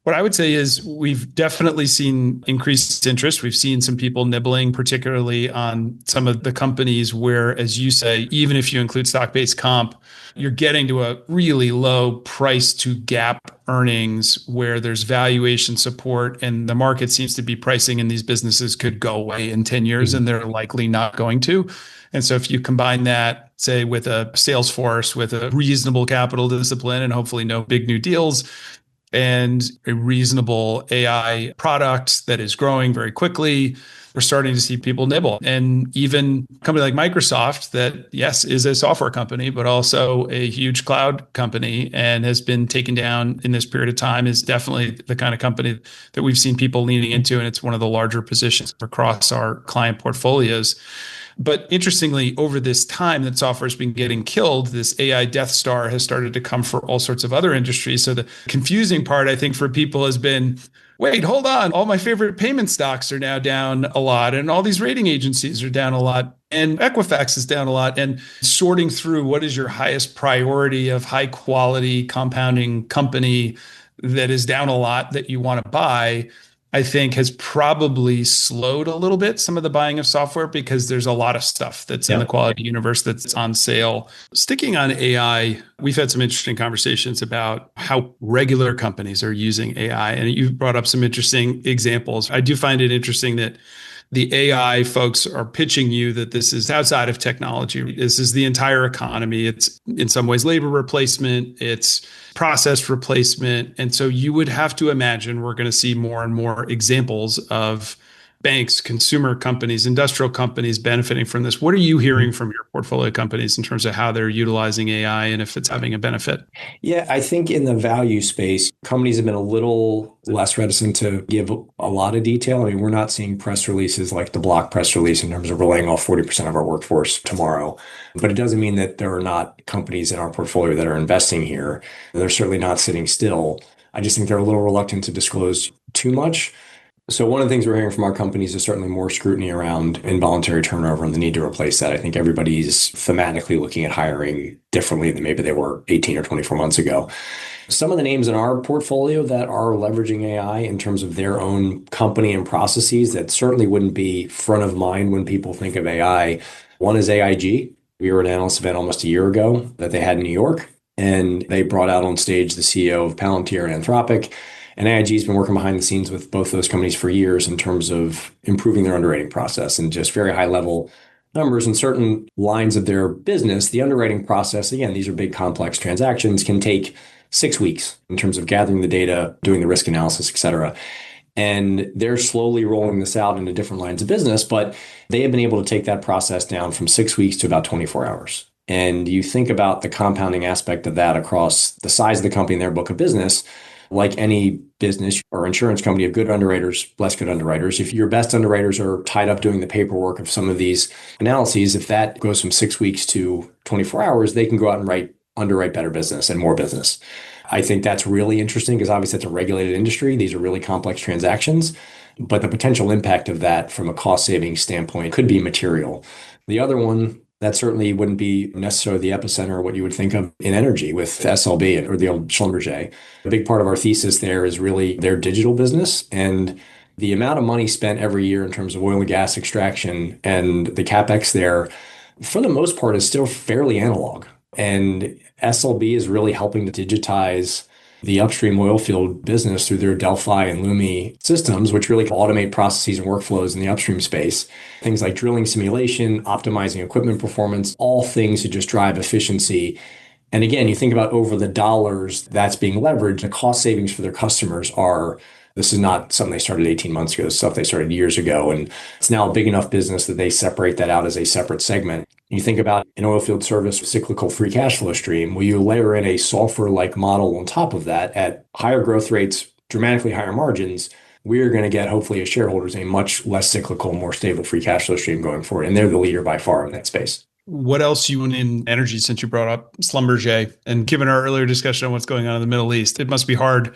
What I would say is we've definitely seen increased interest. We've seen some people nibbling, particularly on some of the companies where, as you say, even if you include stock-based comp, you're getting to a really low price to gap earnings where there's valuation support and the market seems to be pricing in these businesses could go away in 10 years and they're likely not going to. And so if you combine that, say, with a sales force, with a reasonable capital discipline and hopefully no big new deals, and a reasonable AI product that is growing very quickly, we're starting to see people nibble. And even a company like Microsoft, that, yes, is a software company, but also a huge cloud company and has been taken down in this period of time, is definitely the kind of company that we've seen people leaning into. And it's one of the larger positions across our client portfolios. But interestingly, over this time that software has been getting killed, this AI Death Star has started to come for all sorts of other industries. So the confusing part, I think, for people has been, wait, hold on. All my favorite payment stocks are now down a lot, and all these rating agencies are down a lot, and Equifax is down a lot. And sorting through what is your highest priority of high quality compounding company that is down a lot that you want to buy, I think has probably slowed a little bit some of the buying of software, because there's a lot of stuff that's in the quality universe that's on sale. Sticking on AI, we've had some interesting conversations about how regular companies are using AI. And you brought up some interesting examples. I do find it interesting that the AI folks are pitching you that this is outside of technology. This is the entire economy. It's in some ways labor replacement, it's process replacement. And so you would have to imagine we're going to see more and more examples of banks, consumer companies, industrial companies benefiting from this. What are you hearing from your portfolio companies in terms of how they're utilizing AI and if it's having a benefit? Yeah, I think in the value space, companies have been a little less reticent to give a lot of detail. I mean, we're not seeing press releases like the Block press release in terms of we're laying off 40% of our workforce tomorrow. But it doesn't mean that there are not companies in our portfolio that are investing here. They're certainly not sitting still. I just think they're a little reluctant to disclose too much. So one of the things we're hearing from our companies is certainly more scrutiny around involuntary turnover and the need to replace that. I think everybody's thematically looking at hiring differently than maybe they were 18 or 24 months ago. Some of the names in our portfolio that are leveraging AI in terms of their own company and processes that certainly wouldn't be front of mind when people think of AI. One is AIG. We were at an analyst event almost a year ago that they had in New York, and they brought out on stage the CEO of Palantir and Anthropic. And AIG has been working behind the scenes with both those companies for years in terms of improving their underwriting process and just very high level numbers in certain lines of their business. The underwriting process, again, these are big complex transactions, can take 6 weeks in terms of gathering the data, doing the risk analysis, et cetera. And they're slowly rolling this out into different lines of business, but they have been able to take that process down from 6 weeks to about 24 hours. And you think about the compounding aspect of that across the size of the company and their book of business. Like any business or insurance company, you have good underwriters, less good underwriters. If your best underwriters are tied up doing the paperwork of some of these analyses, if that goes from 6 weeks to 24 hours, they can go out and underwrite better business and more business. I think that's really interesting because obviously it's a regulated industry. These are really complex transactions, but the potential impact of that from a cost saving standpoint could be material. The other one that certainly wouldn't be necessarily the epicenter of what you would think of in energy with SLB or the old Schlumberger. A big part of our thesis there is really their digital business and the amount of money spent every year in terms of oil and gas extraction and the CapEx there, for the most part, is still fairly analog. And SLB is really helping to digitize the upstream oil field business through their Delphi and Lumi systems, which really automate processes and workflows in the upstream space. Things like drilling simulation, optimizing equipment performance, all things to just drive efficiency. And again, you think about over the dollars that's being leveraged, the cost savings for their customers are, this is not something they started 18 months ago, it's stuff they started years ago. And it's now a big enough business that they separate that out as a separate segment. You think about an oilfield service cyclical free cash flow stream. Will you layer in a software-like model on top of that at higher growth rates, dramatically higher margins? We're going to get, hopefully, as shareholders, a much less cyclical, more stable free cash flow stream going forward. And they're the leader by far in that space. What else you in energy, since you brought up Schlumberger, and given our earlier discussion on what's going on in the Middle East, it must be hard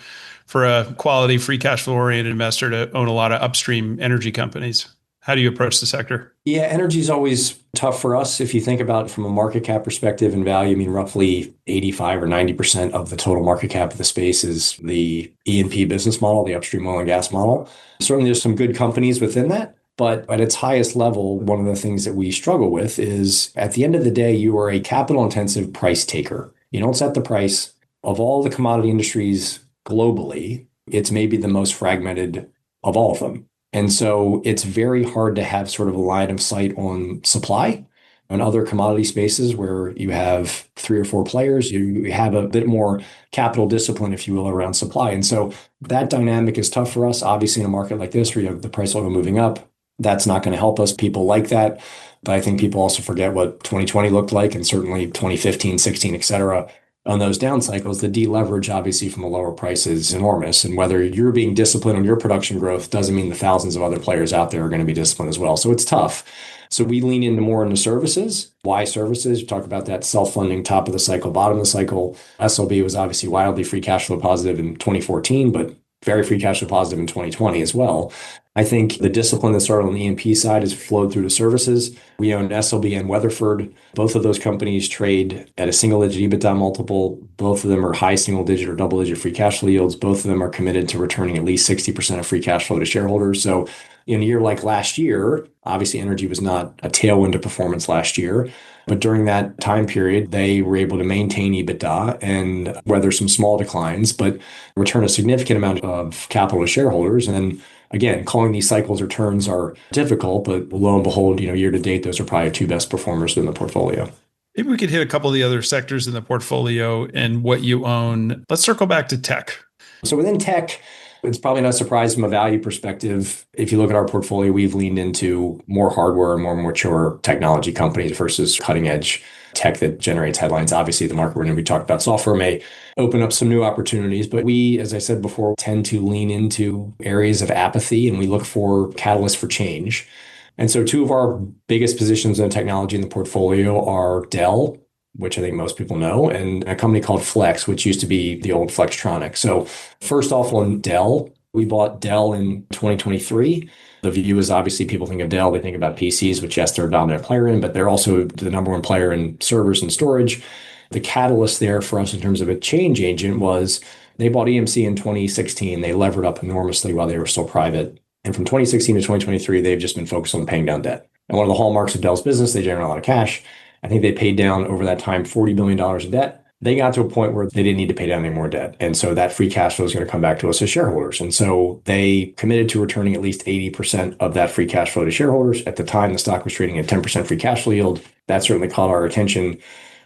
for a quality free cash flow oriented investor to own a lot of upstream energy companies. How do you approach the sector? Yeah, energy is always tough for us. If you think about it from a market cap perspective and value, I mean, roughly 85 or 90% of the total market cap of the space is the E&P business model, the upstream oil and gas model. Certainly there's some good companies within that. But at its highest level, one of the things that we struggle with is at the end of the day, you are a capital intensive price taker. You don't set the price. Of all the commodity industries globally, it's maybe the most fragmented of all of them. And so it's very hard to have sort of a line of sight on supply. In other commodity spaces where you have 3 or 4 players, you have a bit more capital discipline, if you will, around supply. And so that dynamic is tough for us. Obviously, in a market like this where you have the price level moving up, That's not going to help us. People like that. But I think people also forget what 2020 looked like, and certainly 2015, 16, et cetera. On those down cycles, the deleverage, obviously, from a lower price is enormous. And whether you're being disciplined on your production growth doesn't mean the thousands of other players out there are going to be disciplined as well. So it's tough. So we lean into more into services. Why services? You talk about that self-funding top of the cycle, bottom of the cycle. SLB was obviously wildly free cash flow positive in 2014, but very free cash flow positive in 2020 as well. I think the discipline that started on the E&P side has flowed through to services. We owned SLB and Weatherford. Both of those companies trade at a single-digit EBITDA multiple. Both of them are high single-digit or double-digit free cash flow yields. Both of them are committed to returning at least 60% of free cash flow to shareholders. So in a year like last year, obviously energy was not a tailwind to performance last year. But during that time period, they were able to maintain EBITDA and weather some small declines, but return a significant amount of capital to shareholders. And again, calling these cycles or turns are difficult, but lo and behold, year to date, those are probably two best performers in the portfolio. Maybe we could hit a couple of the other sectors in the portfolio and what you own. Let's circle back to tech. So within tech, it's probably not a surprise from a value perspective. If you look at our portfolio, we've leaned into more hardware and more mature technology companies versus cutting edge tech that generates headlines. Obviously, the market we're going to be talking about software may open up some new opportunities, but we, as I said before, tend to lean into areas of apathy and we look for catalysts for change. And so two of our biggest positions in technology in the portfolio are Dell, which I think most people know, and a company called Flex, which used to be the old Flextronics. So first off on Dell, we bought Dell in 2023. The view is obviously people think of Dell, they think about PCs, which yes, they're a dominant player in, but they're also the number one player in servers and storage. The catalyst there for us in terms of a change agent was they bought EMC in 2016. They levered up enormously while they were still private. And from 2016 to 2023, they've just been focused on paying down debt. And one of the hallmarks of Dell's business, they generate a lot of cash. I think they paid down over that time $40 billion of debt. They got to a point where they didn't need to pay down any more debt. And so that free cash flow is going to come back to us as shareholders. And so they committed to returning at least 80% of that free cash flow to shareholders. At the time, the stock was trading at 10% free cash flow yield. That certainly caught our attention.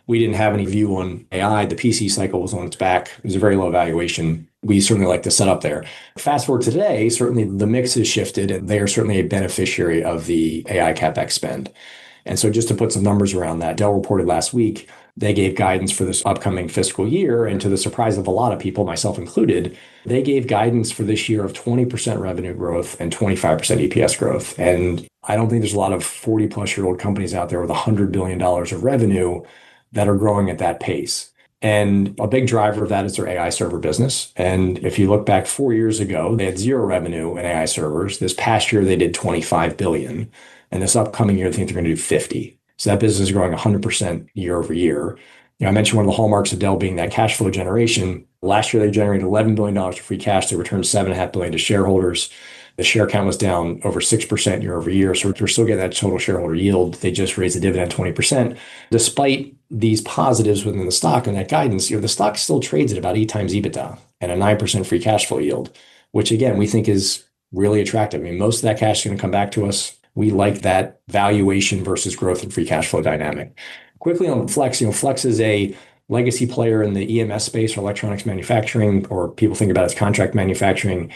We didn't have any view on AI. The PC cycle was on its back. It was a very low valuation. We certainly like the setup there. Fast forward to today, certainly the mix has shifted and they are certainly a beneficiary of the AI CapEx spend. And so just to put some numbers around that, Dell reported last week, they gave guidance for this upcoming fiscal year. And to the surprise of a lot of people, myself included, they gave guidance for this year of 20% revenue growth and 25% EPS growth. And I don't think there's a lot of 40 plus year old companies out there with $100 billion of revenue that are growing at that pace. And a big driver of that is their AI server business. And if you look back 4 years ago, they had zero revenue in AI servers. This past year, they did 25 billion. And this upcoming year, I think they're going to do 50. So that business is growing 100% year over year. I mentioned one of the hallmarks of Dell being that cash flow generation. Last year, they generated $11 billion of free cash. They returned $7.5 billion to shareholders. The share count was down over 6% year over year. So we're still getting that total shareholder yield. They just raised the dividend 20%. Despite these positives within the stock and that guidance, the stock still trades at about 8 times EBITDA and a 9% free cash flow yield, which again, we think is really attractive. I mean, most of that cash is going to come back to us. We like that valuation versus growth and free cash flow dynamic. Quickly on Flex, Flex is a legacy player in the EMS space or electronics manufacturing, or people think about it as contract manufacturing.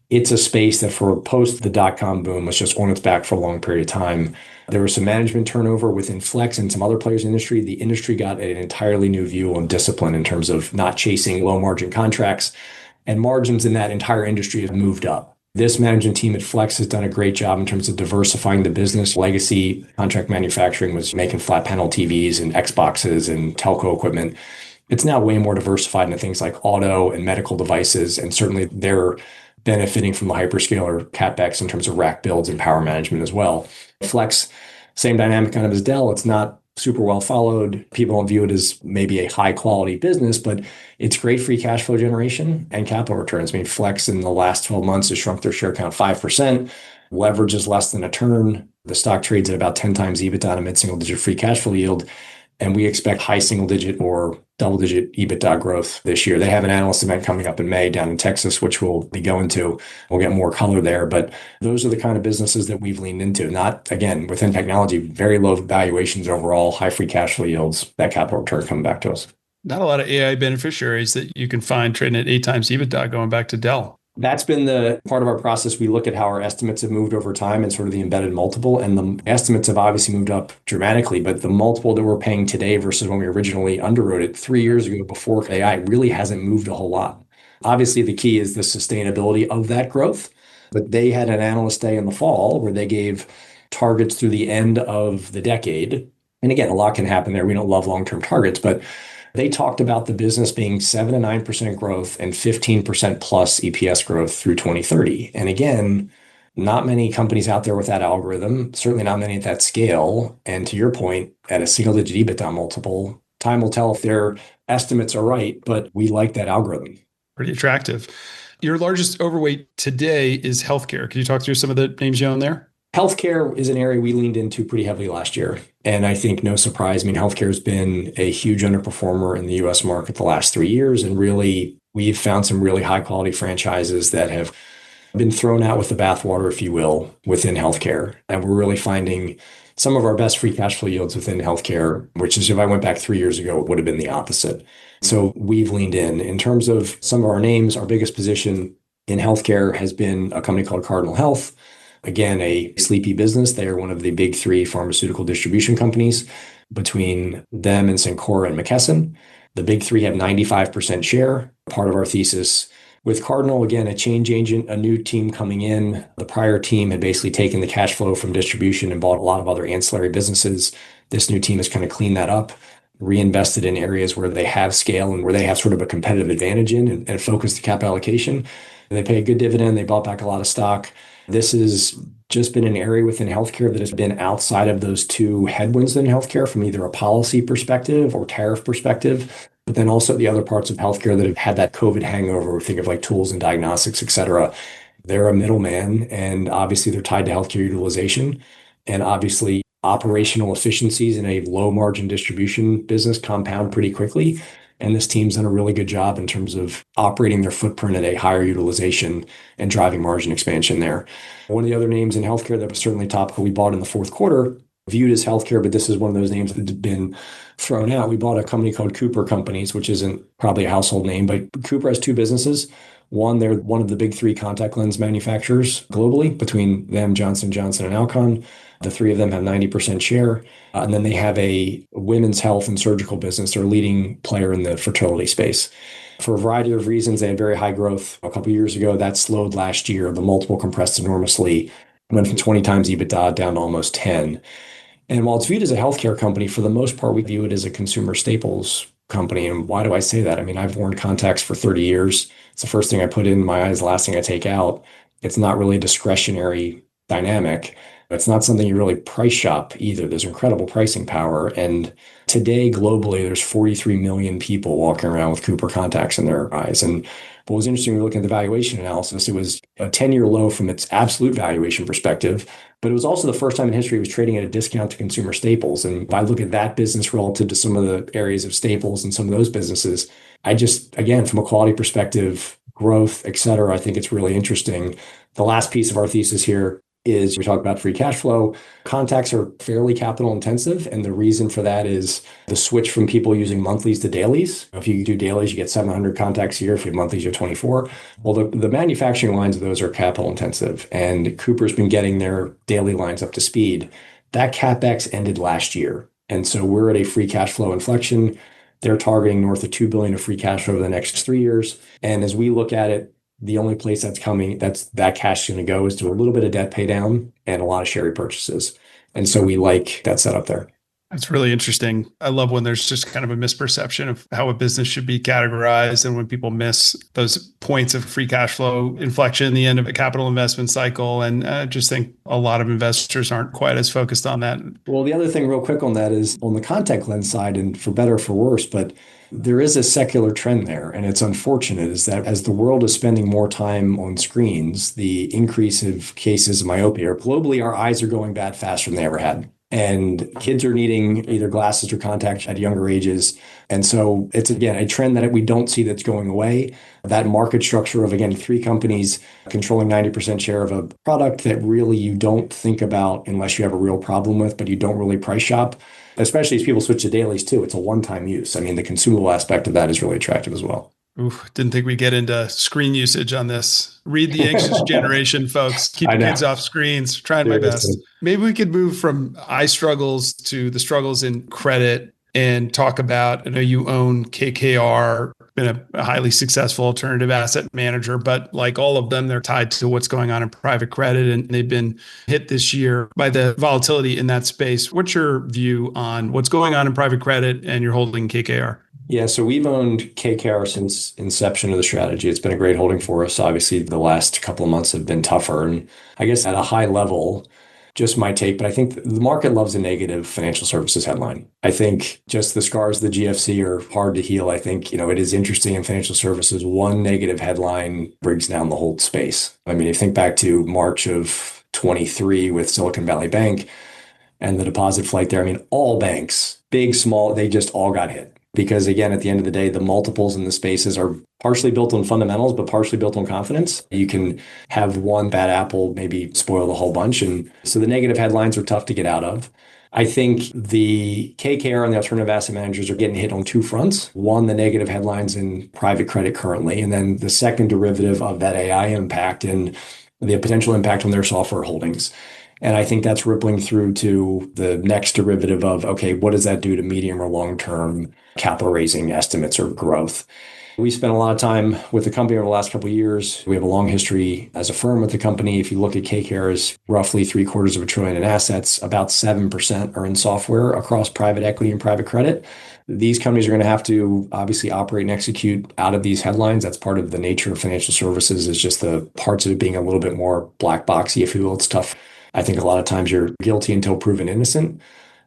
It's a space that for post the dot-com boom was just on its back for a long period of time. There was some management turnover within Flex and some other players in the industry. The industry got an entirely new view on discipline in terms of not chasing low margin contracts, and margins in that entire industry have moved up. This management team at Flex has done a great job in terms of diversifying the business. Legacy contract manufacturing was making flat panel TVs and Xboxes and telco equipment. It's now way more diversified into things like auto and medical devices. And certainly they're benefiting from the hyperscaler CapEx in terms of rack builds and power management as well. Flex, same dynamic kind of as Dell. It's not super well followed. People don't view it as maybe a high quality business, but it's great free cash flow generation and capital returns. I mean, Flex in the last 12 months has shrunk their share count 5%. Leverage is less than a turn. The stock trades at about 10 times EBITDA on a mid-single digit free cash flow yield. And we expect high single digit or double digit EBITDA growth this year. They have an analyst event coming up in May down in Texas, which we'll be going to. We'll get more color there. But those are the kind of businesses that we've leaned into. Not, again, within technology, very low valuations overall, high free cash flow yields, that capital return coming back to us. Not a lot of AI beneficiaries that you can find trading at 8 times EBITDA going back to Dell. That's been the part of our process. We look at how our estimates have moved over time and sort of the embedded multiple. And the estimates have obviously moved up dramatically, but the multiple that we're paying today versus when we originally underwrote it 3 years ago before AI really hasn't moved a whole lot. Obviously, the key is the sustainability of that growth. But they had an analyst day in the fall where they gave targets through the end of the decade. And again, a lot can happen there. We don't love long-term targets, but they talked about the business being 7 to 9% growth and 15% plus EPS growth through 2030. And again, not many companies out there with that algorithm, certainly not many at that scale. And to your point, at a single digit EBITDA multiple, time will tell if their estimates are right, but we like that algorithm. Pretty attractive. Your largest overweight today is healthcare. Can you talk through some of the names you own there? Healthcare is an area we leaned into pretty heavily last year. And I think no surprise. I mean, healthcare has been a huge underperformer in the US market the last 3 years. And really, we've found some really high quality franchises that have been thrown out with the bathwater, if you will, within healthcare. And we're really finding some of our best free cash flow yields within healthcare, which is if I went back 3 years ago, it would have been the opposite. So we've leaned in terms of some of our names. Our biggest position in healthcare has been a company called Cardinal Health. Again, a sleepy business. They are one of the big three pharmaceutical distribution companies. Between them and Cencora and McKesson, the big three have 95% share. Part of our thesis with Cardinal, again, a change agent, a new team coming in. The prior team had basically taken the cash flow from distribution and bought a lot of other ancillary businesses. This new team has kind of cleaned that up, reinvested in areas where they have scale and where they have sort of a competitive advantage in and focused the capital allocation. They pay a good dividend. They bought back a lot of stock. This has just been an area within healthcare that has been outside of those two headwinds in healthcare from either a policy perspective or tariff perspective, but then also the other parts of healthcare that have had that COVID hangover. Think of like tools and diagnostics, et cetera. They're a middleman, and obviously they're tied to healthcare utilization. And obviously, operational efficiencies in a low margin distribution business compound pretty quickly. And this team's done a really good job in terms of operating their footprint at a higher utilization and driving margin expansion there. One of the other names in healthcare that was certainly topical, we bought in the fourth quarter, viewed as healthcare, but this is one of those names that had been thrown out. We bought a company called Cooper Companies, which isn't probably a household name, but Cooper has two businesses. One, they're one of the big three contact lens manufacturers globally. Between them, Johnson & Johnson and Alcon, the three of them have 90% share. And then they have a women's health and surgical business. They're a leading player in the fertility space. For a variety of reasons, they had very high growth a couple of years ago. That slowed last year. The multiple compressed enormously, went from 20 times EBITDA down to almost 10. And while it's viewed as a healthcare company, for the most part, we view it as a consumer staples company. And why do I say that? I mean, I've worn contacts for 30 years. It's the first thing I put in my eyes, the last thing I take out. It's not really a discretionary dynamic. It's not something you really price shop either. There's incredible pricing power. And today, globally, there's 43 million people walking around with Cooper contacts in their eyes. And what was interesting, we were looking at the valuation analysis. It was a 10-year low from its absolute valuation perspective, but it was also the first time in history it was trading at a discount to consumer staples. And if I look at that business relative to some of the areas of staples and some of those businesses, I just, again, from a quality perspective, growth, et cetera, I think it's really interesting. The last piece of our thesis here is we talk about free cash flow. Contacts are fairly capital intensive. And the reason for that is the switch from people using monthlies to dailies. If you do dailies, you get 700 contacts a year. If you have monthlies, you have 24. Well, the manufacturing lines of those are capital intensive. And Cooper's been getting their daily lines up to speed. That CapEx ended last year. And so we're at a free cash flow inflection. They're targeting north of $2 billion of free cash flow over the next 3 years. And as we look at it, the only place that cash is going to go is to a little bit of debt pay down and a lot of share repurchases. And so we like that setup there. That's really interesting. I love when there's just kind of a misperception of how a business should be categorized and when people miss those points of free cash flow inflection, the end of a capital investment cycle. And I just think a lot of investors aren't quite as focused on that. Well, the other thing real quick on that is on the contact lens side, and for better or for worse, but there is a secular trend there. And it's unfortunate is that as the world is spending more time on screens, the increase of cases of myopia, globally, our eyes are going bad faster than they ever had. And kids are needing either glasses or contacts at younger ages. And so it's, again, a trend that we don't see that's going away. That market structure of, again, three companies controlling 90% share of a product that really you don't think about unless you have a real problem with, but you don't really price shop, especially as people switch to dailies too. It's a one-time use. I mean, the consumable aspect of that is really attractive as well. Ooh, didn't think we'd get into screen usage on this. Read the anxious generation, folks. Keep I your kids know. off screens. Trying my Seriously. best. Maybe we could move from eye struggles to the struggles in credit and talk about, I know you own KKR, been a highly successful alternative asset manager, but like all of them, they're tied to what's going on in private credit, and they've been hit this year by the volatility in that space. What's your view on what's going on in private credit and you're holding KKR? Yeah, so we've owned KKR since inception of the strategy. It's been a great holding for us. Obviously, the last couple of months have been tougher. And I guess at a high level, just my take, but I think the market loves a negative financial services headline. I think just the scars of the GFC are hard to heal. I think, it is interesting in financial services. One negative headline brings down the whole space. I mean, if you think back to March of 23 with Silicon Valley Bank and the deposit flight there, I mean, all banks, big, small, they just all got hit. Because again, at the end of the day, the multiples in the spaces are partially built on fundamentals, but partially built on confidence. You can have one bad apple maybe spoil the whole bunch. And so the negative headlines are tough to get out of. I think the KKR and the alternative asset managers are getting hit on two fronts. One, the negative headlines in private credit currently, and then the second derivative of that AI impact and the potential impact on their software holdings. And I think that's rippling through to the next derivative of, okay, what does that do to medium or long-term capital raising estimates or growth? We spent a lot of time with the company over the last couple of years. We have a long history as a firm with the company. If you look at KKR's roughly $750 billion in assets, about 7% are in software across private equity and private credit. These companies are going to have to obviously operate and execute out of these headlines. That's part of the nature of financial services, is just the parts of it being a little bit more black boxy, if you will. It's tough. I think a lot of times you're guilty until proven innocent.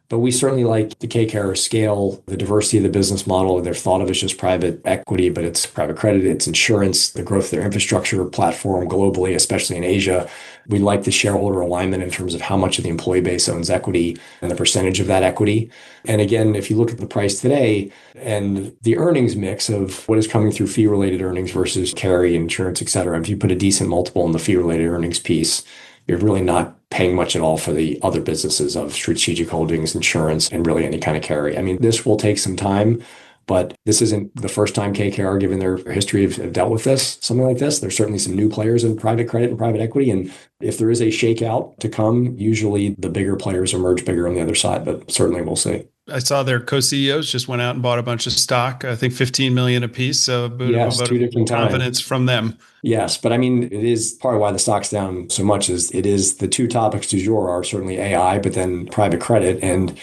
But we certainly like the KKR scale, the diversity of the business model. They're thought of as just private equity, but it's private credit, it's insurance, the growth of their infrastructure platform globally, especially in Asia. We like the shareholder alignment in terms of how much of the employee base owns equity and the percentage of that equity. And again, if you look at the price today and the earnings mix of what is coming through fee-related earnings versus carry, insurance, et cetera, if you put a decent multiple in the fee-related earnings piece, you're really not paying much at all for the other businesses of strategic holdings, insurance, and really any kind of carry. I mean, this will take some time, but this isn't the first time KKR, given their history, have dealt with something like this. There's certainly some new players in private credit and private equity. And if there is a shakeout to come, usually the bigger players emerge bigger on the other side, but certainly we'll see. I saw their co-CEOs just went out and bought a bunch of stock. I think 15 million a piece. So a bit Yes, of two different confidence times. from them. Yes, but I mean, it is part of why the stock's down so much is it is the two topics du jour are certainly AI, but then private credit. And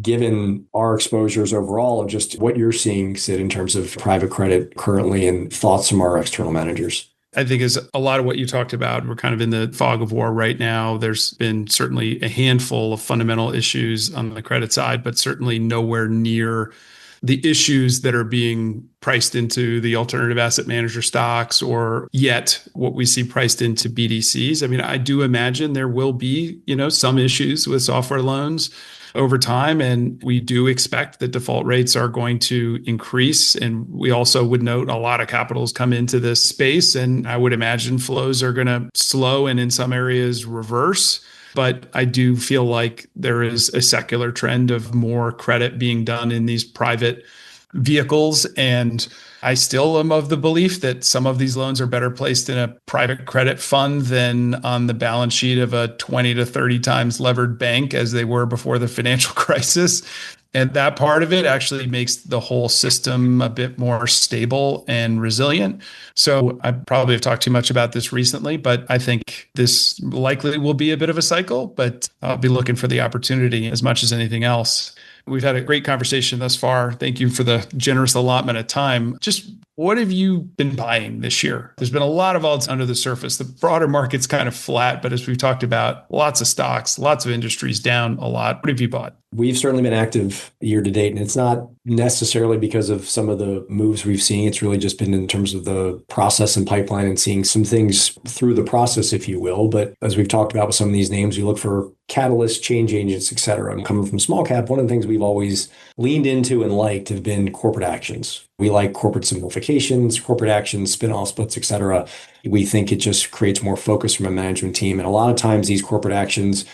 given our exposures overall, just what you're seeing, Sid, in terms of private credit currently and thoughts from our external managers. I think is a lot of what you talked about. We're kind of in the fog of war right now. There's been certainly a handful of fundamental issues on the credit side, but certainly nowhere near the issues that are being priced into the alternative asset manager stocks or yet what we see priced into BDCs. I mean, I do imagine there will be, some issues with software loans over time. And we do expect that default rates are going to increase. And we also would note a lot of capitals come into this space. And I would imagine flows are going to slow and in some areas reverse. But I do feel like there is a secular trend of more credit being done in these private vehicles. And I still am of the belief that some of these loans are better placed in a private credit fund than on the balance sheet of a 20 to 30 times levered bank as they were before the financial crisis. And that part of it actually makes the whole system a bit more stable and resilient. So I probably have talked too much about this recently, but I think this likely will be a bit of a cycle, but I'll be looking for the opportunity as much as anything else. We've had a great conversation thus far. Thank you for the generous allotment of time. Just what have you been buying this year? There's been a lot of odds under the surface. The broader market's kind of flat, but as we've talked about, lots of stocks, lots of industries down a lot. What have you bought? We've certainly been active year to date, and it's not necessarily because of some of the moves we've seen. It's really just been in terms of the process and pipeline and seeing some things through the process, if you will. But as we've talked about with some of these names, we look for catalysts, change agents, et cetera. And coming from small cap, one of the things we've always leaned into and liked have been corporate actions. We like corporate simplifications, corporate actions, spin-off splits, et cetera. We think it just creates more focus from a management team. And a lot of times these corporate actions,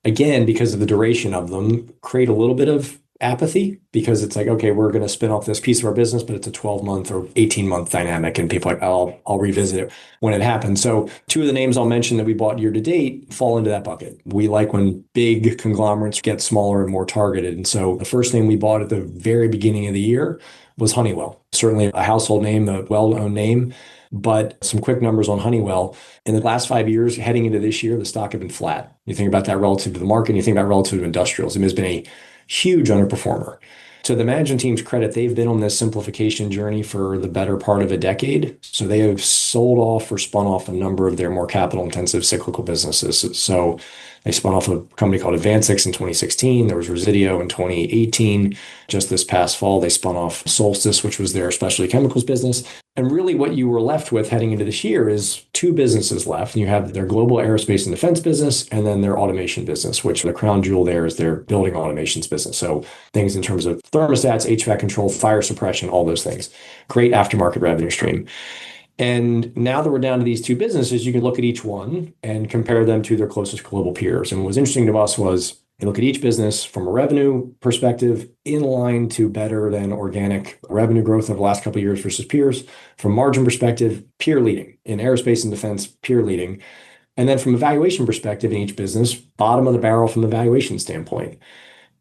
again, because of the duration of them, create a little bit of apathy because it's like, okay, we're going to spin off this piece of our business, but it's a 12-month or 18-month dynamic. And people are like, I'll revisit it when it happens. So two of the names I'll mention that we bought year to date fall into that bucket. We like when big conglomerates get smaller and more targeted. And so the first name we bought at the very beginning of the year was Honeywell. Certainly a household name, a well-known name. But some quick numbers on Honeywell. In the last 5 years, heading into this year, the stock had been flat. You think about that relative to the market, and you think about relative to industrials. I mean, it's been a huge underperformer. To the management team's credit, they've been on this simplification journey for the better part of a decade. So they have sold off or spun off a number of their more capital intensive cyclical businesses. So they spun off a company called Advancix in 2016. There was Residio in 2018. Just this past fall, they spun off Solstice, which was their specialty chemicals business. And really what you were left with heading into this year is two businesses left. And you have their global aerospace and defense business and then their automation business, which the crown jewel there is their building automations business. So things in terms of thermostats, HVAC control, fire suppression, all those things. Great aftermarket revenue stream. And now that we're down to these two businesses, you can look at each one and compare them to their closest global peers. And what was interesting to us was you look at each business from a revenue perspective, in line to better than organic revenue growth over the last couple of years versus peers. From margin perspective, peer leading. In aerospace and defense, peer leading. And then from a valuation perspective in each business, bottom of the barrel from a valuation standpoint.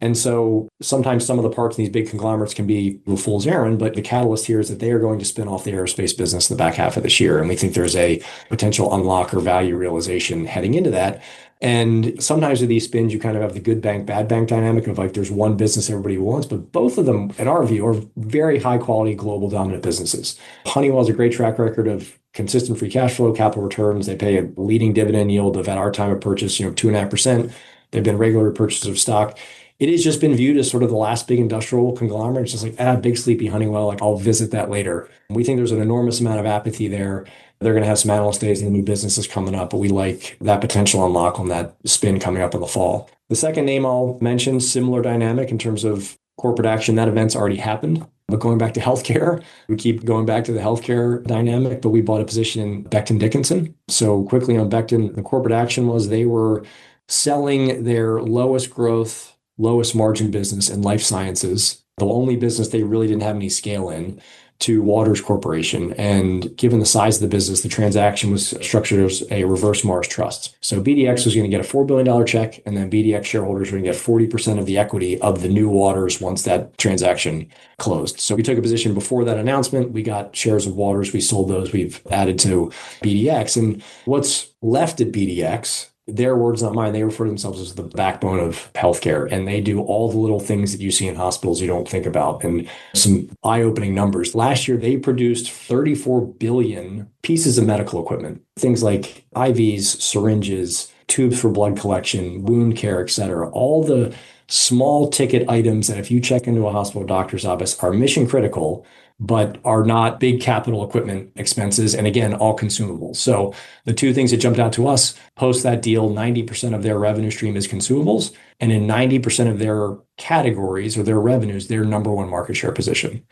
And so sometimes some of the parts in these big conglomerates can be a fool's errand, but the catalyst here is that they are going to spin off the aerospace business in the back half of this year. And we think there's a potential unlock or value realization heading into that. And sometimes with these spins, you kind of have the good bank, bad bank dynamic of like there's one business everybody wants, but both of them, in our view, are very high quality global dominant businesses. Honeywell has a great track record of consistent free cash flow, capital returns. They pay a leading dividend yield of at our time of purchase, 2.5%. They've been regular purchasers of stock. It has just been viewed as sort of the last big industrial conglomerate. It's just like, big sleepy Honeywell, like I'll visit that later. We think there's an enormous amount of apathy there. They're going to have some analyst days and new businesses coming up, but we like that potential unlock on that spin coming up in the fall. The second name I'll mention, similar dynamic in terms of corporate action. That event's already happened. But going back to healthcare, we keep going back to the healthcare dynamic, but we bought a position in Becton Dickinson. So quickly on Becton, the corporate action was they were selling their lowest growth, lowest margin business in life sciences, the only business they really didn't have any scale in, to Waters Corporation. And given the size of the business, the transaction was structured as a reverse Morris trust. So BDX was going to get a $4 billion check, and then BDX shareholders were going to get 40% of the equity of the new Waters once that transaction closed. So we took a position before that announcement. We got shares of Waters. We sold those. We've added to BDX. And what's left at BDX, their words, not mine, they refer to themselves as the backbone of healthcare. And they do all the little things that you see in hospitals you don't think about. And some eye-opening numbers. Last year, they produced 34 billion pieces of medical equipment. Things like IVs, syringes, tubes for blood collection, wound care, et cetera. All the small ticket items that if you check into a hospital doctor's office are mission critical, but are not big capital equipment expenses. And again, all consumables. So the two things that jumped out to us post that deal, 90% of their revenue stream is consumables. And in 90% of their categories or their revenues, their number one market share position.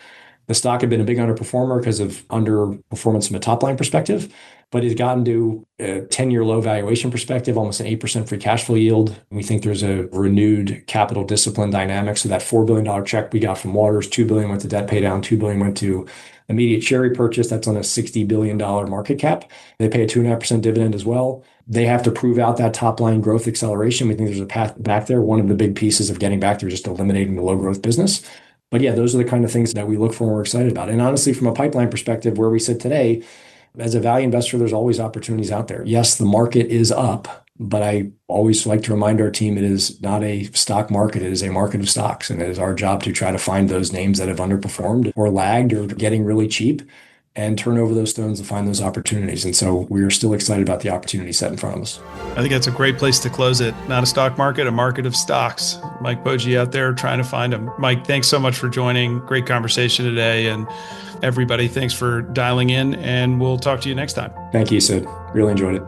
The stock had been a big underperformer because of underperformance from a top line perspective, but it's gotten to a 10-year low valuation perspective, almost an 8% free cash flow yield. We think there's a renewed capital discipline dynamic. So that $4 billion check we got from Waters, $2 billion went to debt pay down, $2 billion went to immediate share repurchase. That's on a $60 billion market cap. They pay a 2.5% dividend as well. They have to prove out that top line growth acceleration. We think there's a path back there. One of the big pieces of getting back there is just eliminating the low growth business. But yeah, those are the kind of things that we look for and we're excited about. And honestly, from a pipeline perspective, where we sit today, as a value investor, there's always opportunities out there. Yes, the market is up, but I always like to remind our team it is not a stock market. It is a market of stocks. And it is our job to try to find those names that have underperformed or lagged or getting really cheap and turn over those stones to find those opportunities. And so we are still excited about the opportunity set in front of us. I think that's a great place to close it. Not a stock market, a market of stocks. Mike Poggi out there trying to find them. Mike, thanks so much for joining. Great conversation today. And everybody, thanks for dialing in, and we'll talk to you next time. Thank you, Sid. Really enjoyed it.